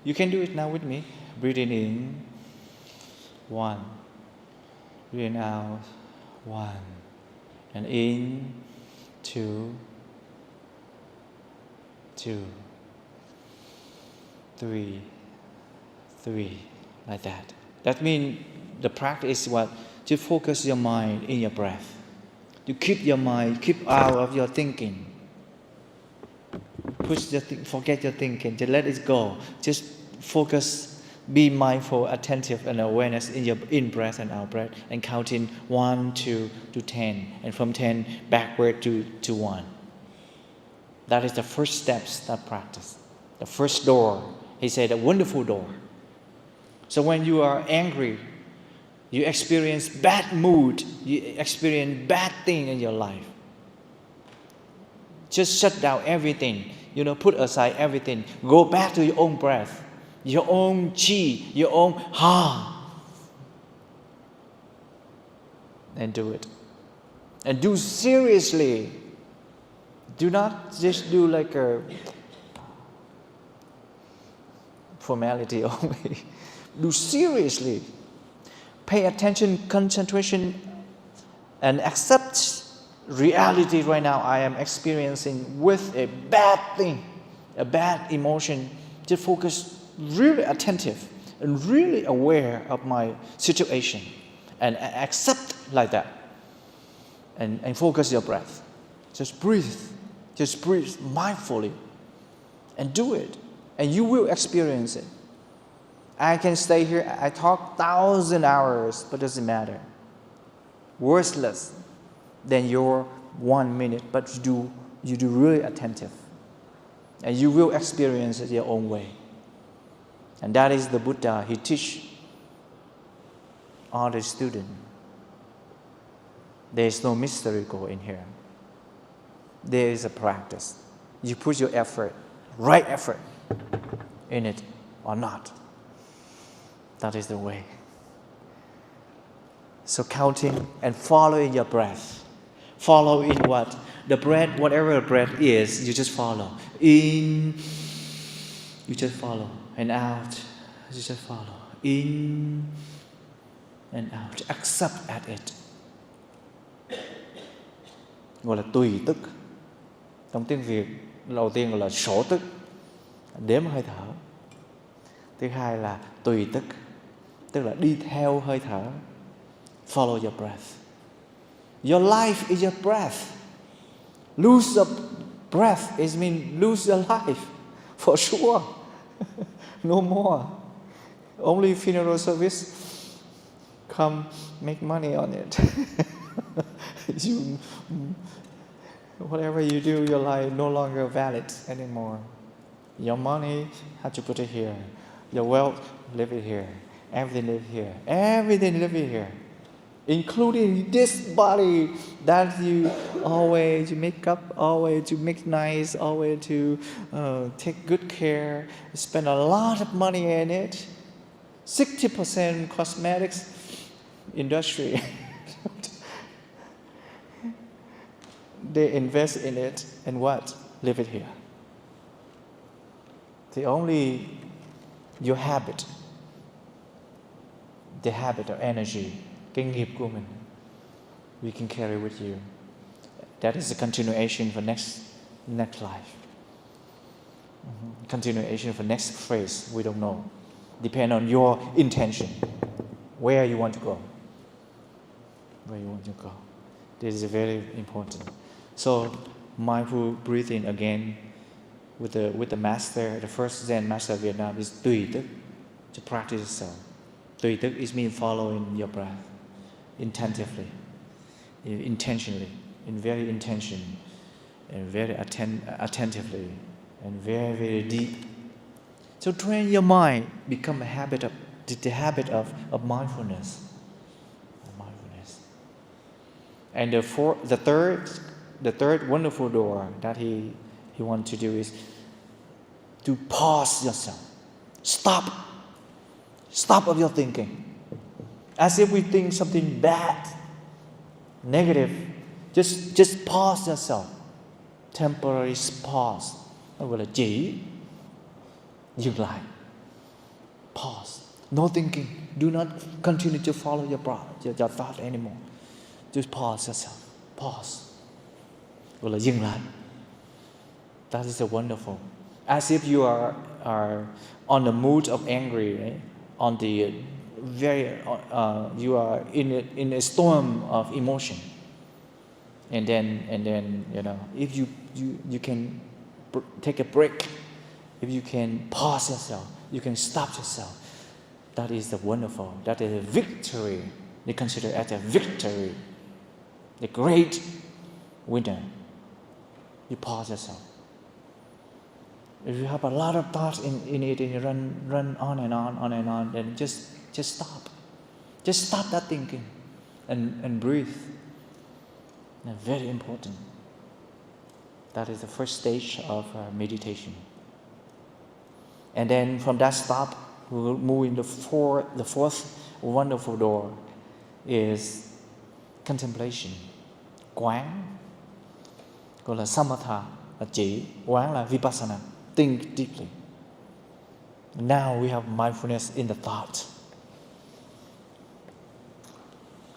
You can do it now with me. Breathing in, 1. Breathing out, 1. And in, 2, 2, 3, 3, like that. That means the practice is what? To focus your mind in your breath. To keep your mind, keep out of your thinking. Forget your thinking, just let it go. Just focus, be mindful, attentive, and awareness in your in-breath and out-breath, and counting 1, 2 to 10, and from 10 backward to 1. That is the first steps that practice. The first door. He said, a wonderful door. So when you are angry, you experience bad mood, you experience bad thing in your life, just shut down everything, put aside everything. Go back to your own breath, your own chi, your own ha, and do it. And do seriously. Do not just do like a formality only. Do seriously. Pay attention, concentration, and accept reality right now. I am experiencing with a bad thing, a bad emotion. Just focus, really attentive and really aware of my situation, and accept like that. And focus your breath. Just breathe mindfully, and do it, and you will experience it. I can stay here, I talk 1,000 hours, but it doesn't matter. Worthless than your 1 minute, but you do really attentive. And you will experience it your own way. And that is the Buddha. He teach all the students. There is no mystical in here. There is a practice. You put your effort, right effort, in it or not. That is the way. So counting and following your breath. Follow in what? The breath, whatever the breath is, you just follow. In, you just follow. And out, you just follow. In and out. Accept at it. Gọi là tùy tức. Trong tiếng Việt, đầu tiên gọi là sổ tức, đếm hơi thở. Thứ hai là tùy tức, tức là đi theo hơi thở. Follow your breath. Your life is your breath. Lose your breath is mean lose your life, for sure. No more. Only funeral service, come make money on it. Whatever you do, your life no longer valid anymore. Your money, have to put it here. Your wealth, live it here. Everything live here. Everything live it here. Including this body that you always make up, always to make nice, always to take good care, spend a lot of money in it. 60% cosmetics industry. They invest in it and what? Live it here. The only your habit, the habit of energy, cái nghiệp của mình, we can carry with you. That is a continuation for next life. Continuation for next phase, we don't know. Depend on your intention, where you want to go. Where you want to go. This is very important. So mindful breathing again with the master, the first Zen master of Vietnam is tùy tức, to practice itself. Tùy tức is mean following your breath intentively, intentionally, in very intention, and very attentively, and very, very deep. So train your mind, become a habit of the habit of mindfulness. And the third wonderful door that he wants to do is to pause yourself. Stop of your thinking. As if we think something bad, negative, just pause yourself. Temporary pause. Nó gọi là chỉ dừng lại. Pause. No thinking. Do not continue to follow your thought anymore. Just pause yourself. Pause. Gọi là dừng lại. That is a wonderful. As if you are on the mood of angry, right? On the you are in a storm of emotion. And then if you can take a break, if you can pause yourself, you can stop yourself. That is wonderful. That is a victory. They consider it as a victory. The great winner. You pause yourself. If you have a lot of thoughts in it and you run on and on, then just stop. Just stop that thinking and breathe. And very important. That is the first stage of meditation. And then from that stop, we will move in the fourth wonderful door is contemplation. Quán. Gọi là samatha là chỉ, quán là vipassana. Think deeply. Now we have mindfulness in the thought.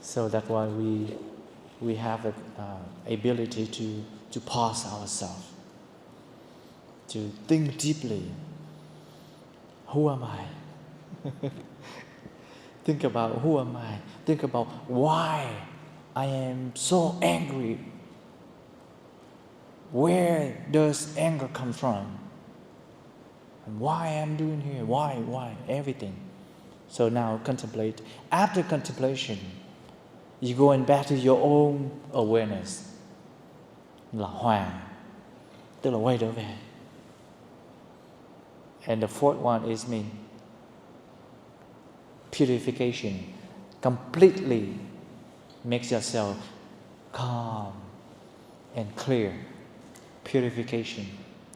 So that's why we have the ability to pause ourselves, to think deeply. Who am I? Think about who am I? Think about why I am so angry. Where does anger come from? And why I'm doing here? Why? Everything. So now contemplate. After contemplation, you going back to your own awareness. Là hoàn. Tức là quay trở về. And the fourth one is purification. Completely makes yourself calm and clear. Purification.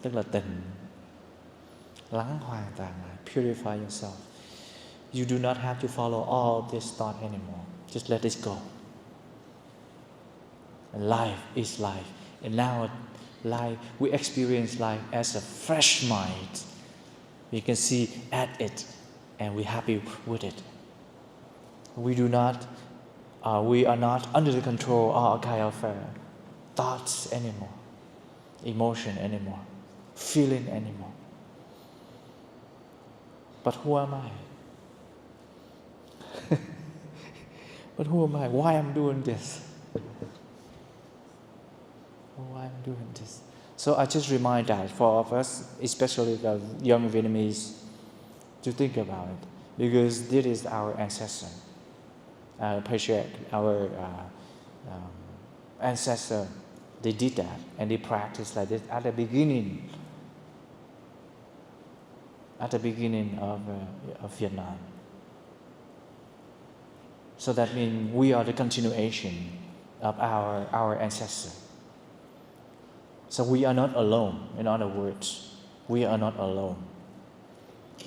Tức là tịnh. Lắng hoàn toàn lại. Purify yourself. You do not have to follow all this thought anymore. Just let it go. And life is life. And now life, we experience life as a fresh mind. We can see at it and we're happy with it. We are not under the control of all kind of thoughts anymore, emotion anymore, feeling anymore. But who am I? But who am I? Why I'm doing this? Why I'm doing this? So I just remind that for all of us, especially the young Vietnamese, to think about it, because this is our ancestor, our ancestor. They did that and they practiced like this at the beginning. At the beginning of Vietnam. So that means we are the continuation of our ancestors. So we are not alone. In other words, we are not alone.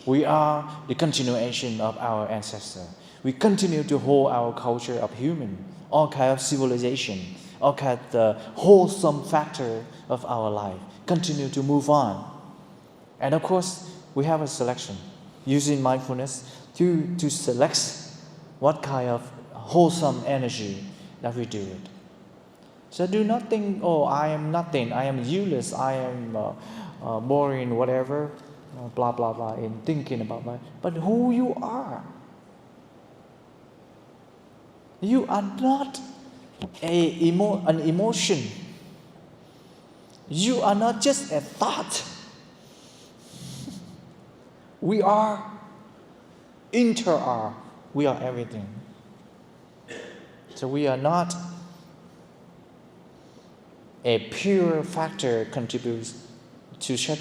We are the continuation of our ancestors. We continue to hold our culture of human, all kind of civilization, all kind of the wholesome factor of our life. Continue to move on. And of course, we have a selection using mindfulness to select what kind of wholesome energy that we do it. So do not think, oh, I am nothing, I am useless, I am boring, whatever, blah, blah, blah, in thinking about that. But who you are. You are not an emotion. You are not just a thought. We are inter-are. We are everything. So we are not a pure factor contributes to such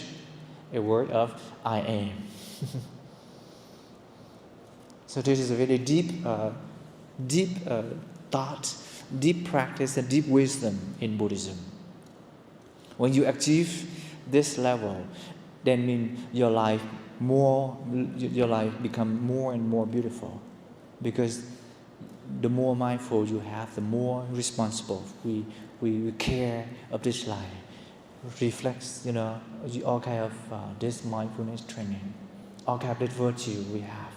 a word of I am. So this is a very deep thought, deep practice, and deep wisdom in Buddhism. When you achieve this level, then mean your life become more and more beautiful, because the more mindful you have, the more responsible we care of this life. Reflects, all kind of this mindfulness training, all kind of this virtue we have.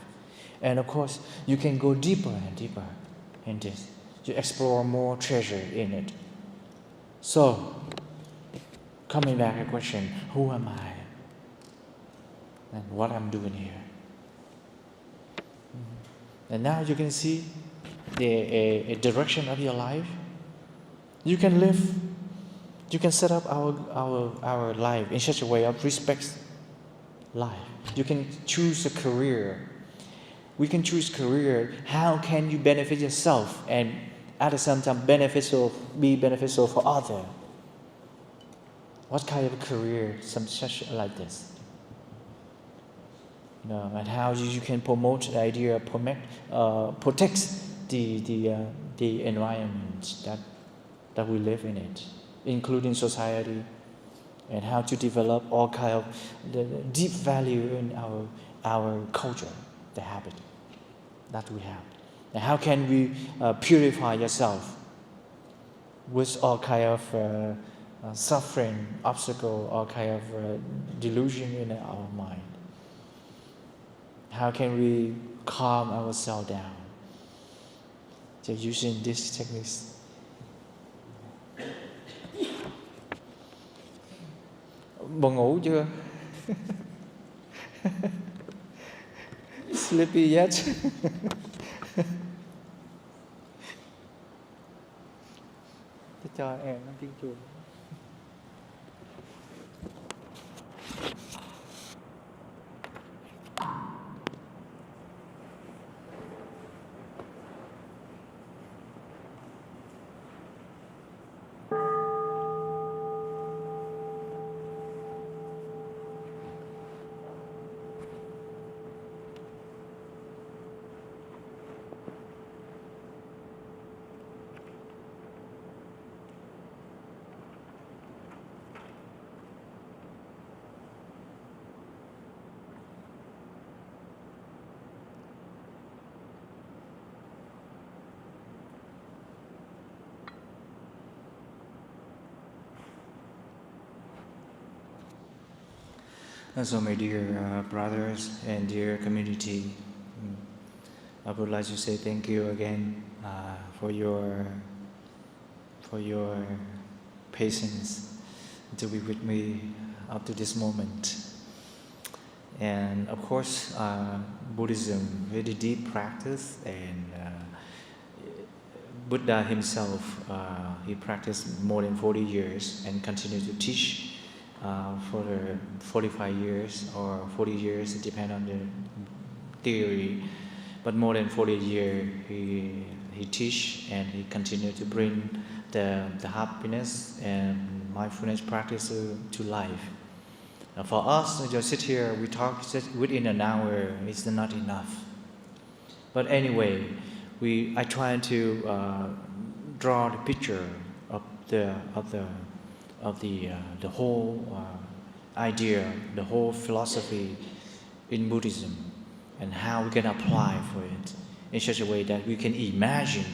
And of course, you can go deeper and deeper in this. You explore more treasure in it. So, coming back to the question, who am I? And what I'm doing here? And now you can see a direction of your life. You can set up our life in such a way of respects life. You can choose a career. We can choose career. How can you benefit yourself and at the same time be beneficial for others? What kind of a career, such like this? And how you can promote the idea of protect the environment that we live in it, including society, and how to develop all kind of the deep value in our culture, the habit that we have. And how can we purify yourself with all kind of suffering, obstacle, all kind of delusion in our mind? How can we calm ourselves down? Just using these techniques. Buồn ngủ chưa? Sleepy yet? Cho em nó tiếng chuông. So my dear brothers and dear community, I would like to say thank you again for your patience to be with me up to this moment. And of course, Buddhism, very deep practice, and Buddha himself, he practiced more than 40 years and continued to teach for 45 years or 40 years, it depends on the theory, but more than 40 years he teach, and he continued to bring the happiness and mindfulness practice to life. For us, just sit here, we talk within an hour, it's not enough. But anyway, I try to draw the picture of the whole idea, the whole philosophy in Buddhism, and how we can apply for it in such a way that we can imagine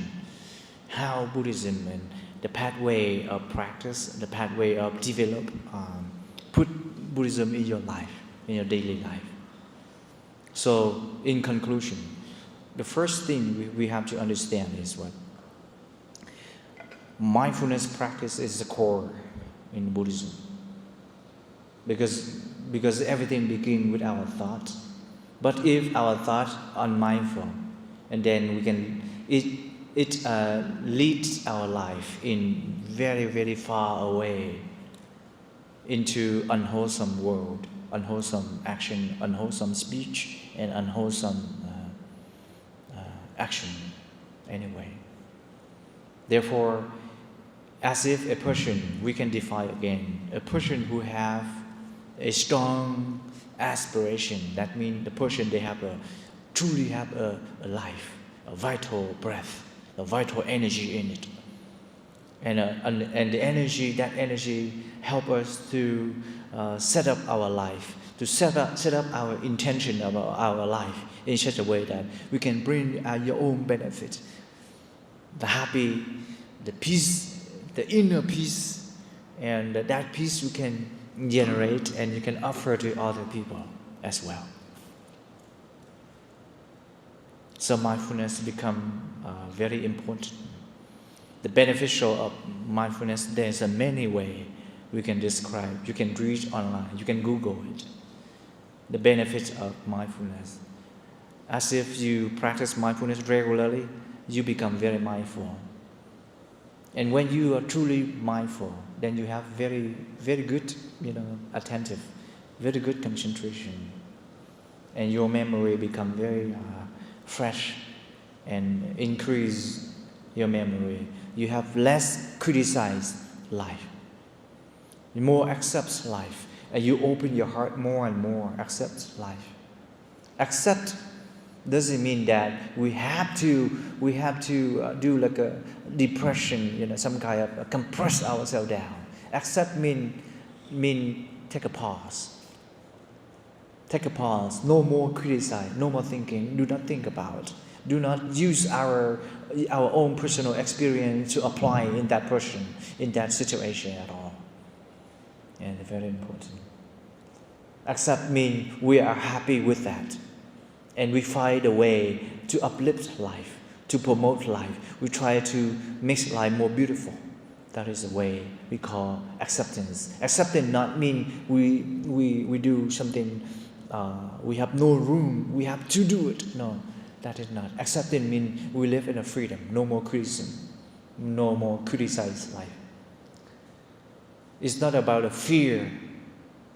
how Buddhism and the pathway of practice, the pathway of develop, put Buddhism in your life, in your daily life. So, in conclusion, the first thing we have to understand is what? Mindfulness practice is the core in Buddhism. Because everything begins with our thought. But if our thoughts are unmindful, and then we can, it leads our life in very, very far away into unwholesome world, unwholesome action, unwholesome speech, and unwholesome action anyway. Therefore, as if a person, we can define again, a person who have a strong aspiration, that means the person, they have truly have a life, a vital breath, a vital energy in it. And the energy, that energy help us to set up our life, to set up our intention about our life in such a way that we can bring your own benefit, the happy, the peace, the inner peace, and that peace you can generate and you can offer to other people as well. So mindfulness become very important. The beneficial of mindfulness, there's a many way we can describe. You can read online, you can Google it. The benefits of mindfulness. As if you practice mindfulness regularly, you become very mindful. And when you are truly mindful, then you have very, very good, attentive, very good concentration. And your memory become very fresh and increase your memory. You have less criticize life. You more accept life. And you open your heart more and more, accept life. Accept doesn't mean that we have to do like a depression, some kind of compress ourselves down. Accept mean take a pause. Take a pause. No more criticize. No more thinking. Do not think about. Do not use our own personal experience to apply in that person, in that situation at all. And very important. Accept means we are happy with that. And we find a way to uplift life, to promote life. We try to make life more beautiful. That is the way we call acceptance. Acceptance not mean we do something, we have no room, we have to do it. No, that is not. Acceptance means we live in a freedom, no more criticism, no more criticize life. It's not about a fear,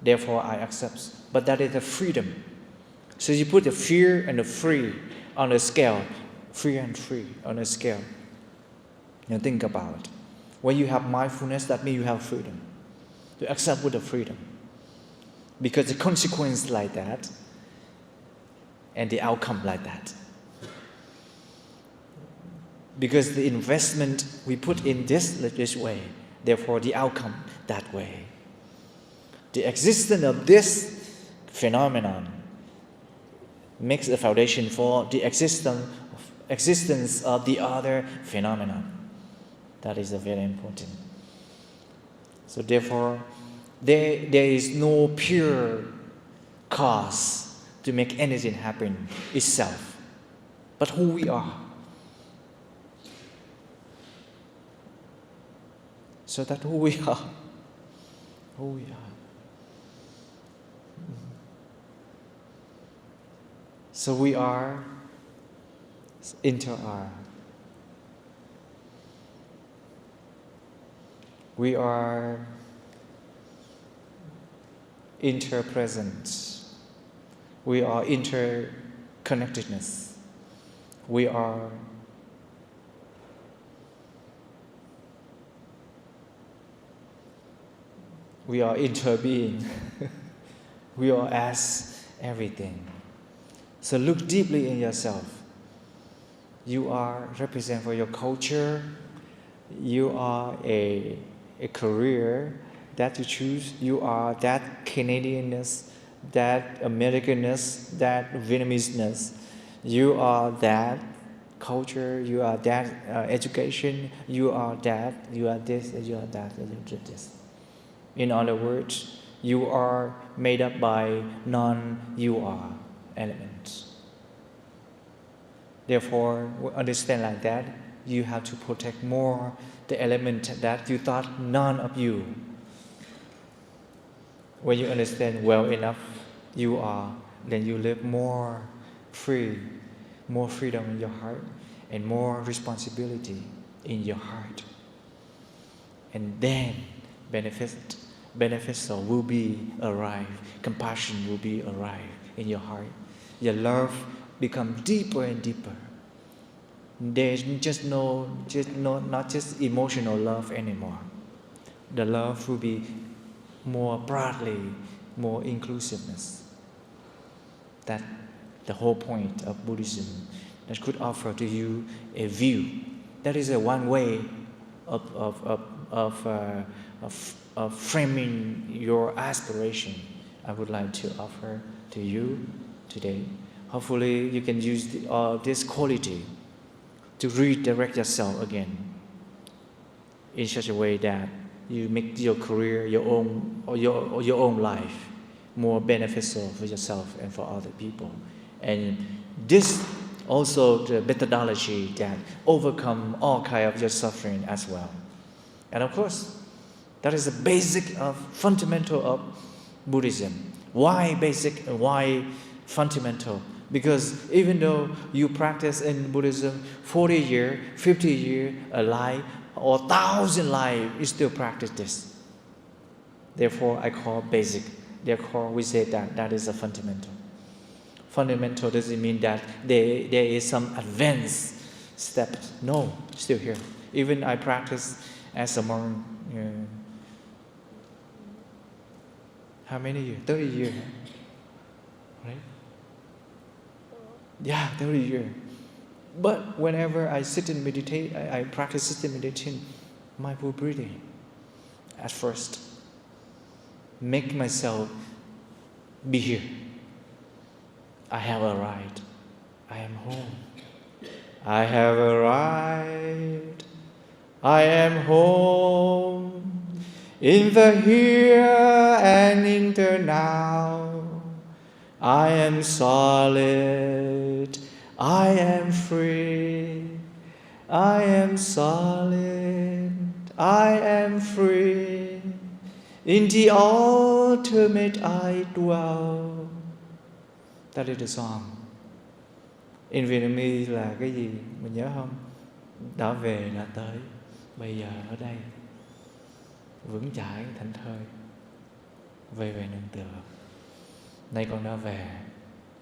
therefore I accept, but that is a freedom. So you put the fear and the free on a scale, fear and free on a scale. Now think about it. When you have mindfulness, that means you have freedom. To accept with the freedom. Because the consequence like that, and the outcome like that. Because the investment we put in this way, therefore the outcome that way. The existence of this phenomenon makes the foundation for the existence of the other phenomenon. That is very important. So therefore, there is no pure cause to make anything happen itself, but who we are. So that who we are. Who we are. So we are inter-are. We are inter-present. We are interconnectedness. We are interbeing. We are as everything. So look deeply in yourself. You are represent for your culture. You are a career that you choose. You are that Canadianness, that Americanness, that Vietnameseness. You are that culture. You are that education. You are that. You are this. You are that. You are this. In other words, you are made up by non-you are elements. Therefore, understand like that, you have to protect more the element that you thought none of you. When you understand well enough you are, then you live more free, more freedom in your heart, and more responsibility in your heart. And then beneficial will be arrive, compassion will be arrive in your heart. Your love becomes deeper and deeper. There's not just emotional love anymore. The love will be more broadly, more inclusiveness. That's the whole point of Buddhism, that could offer to you a view. That is a one way of of framing your aspiration, I would like to offer to you today. Hopefully you can use this quality to redirect yourself again in such a way that you make your career, your own life more beneficial for yourself and for other people. And this also the methodology that overcome all kind of your suffering as well. And of course, that is the basic of fundamental of Buddhism. Why basic and why fundamental? Because even though you practice in Buddhism 40 years, 50 years, a life, or 1,000 lives, you still practice this. Therefore, I call basic. Therefore, we say that is a fundamental. Fundamental doesn't mean that there is some advanced steps. No, still here. Even I practice as a monk, how many years? 30 years, right? Yeah, 30 years. But whenever I sit and meditate, I practice sitting meditation, mindful breathing. At first, make myself be here. I have arrived. I am home. I have arrived. I am home. In the here and in the now. I am solid. I am free. I am solid. I am free. In the ultimate I dwell. That is the song. In Vietnamese là cái gì? Mình nhớ không? Đã về, đã tới. Bây giờ ở đây. Vững chãi, thảnh thơi. Về nương tựa. Nay con đã về.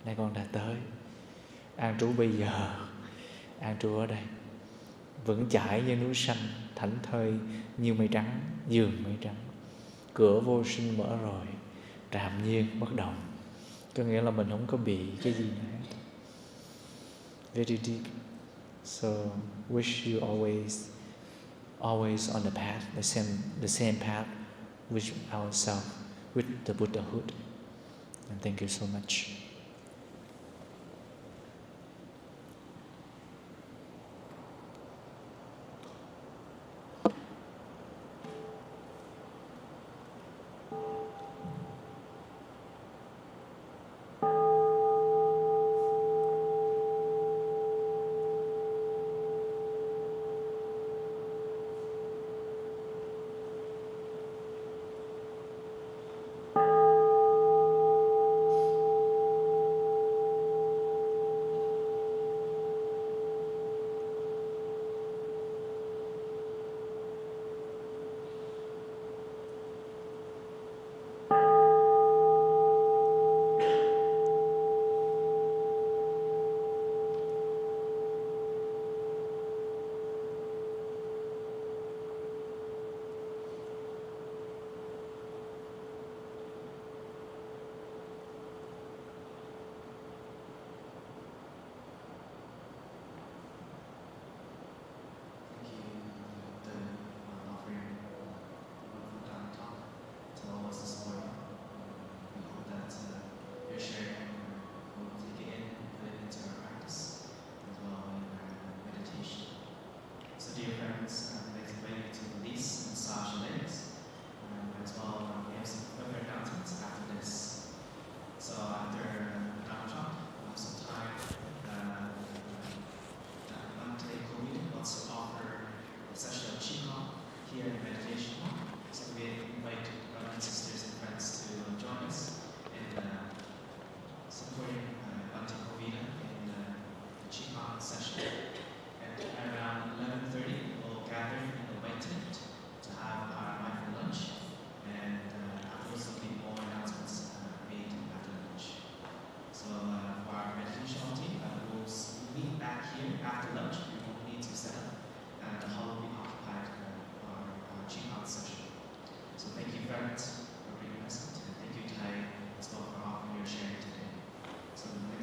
Nay con đã tới. An trú bây giờ. An trú ở đây. Vững chãi như núi xanh. Thảnh thơi như mây trắng. Giường mây trắng. Cửa vô sinh mở rồi. Trạm nhiên bất động. Có nghĩa là mình không có bị cái gì nữa hết. Very deep. So wish you always on the path, the same path with ourselves, with the Buddhahood. And thank you so much.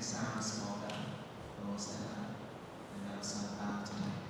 Sound small bell, we'll stand up, and that was sound bow today.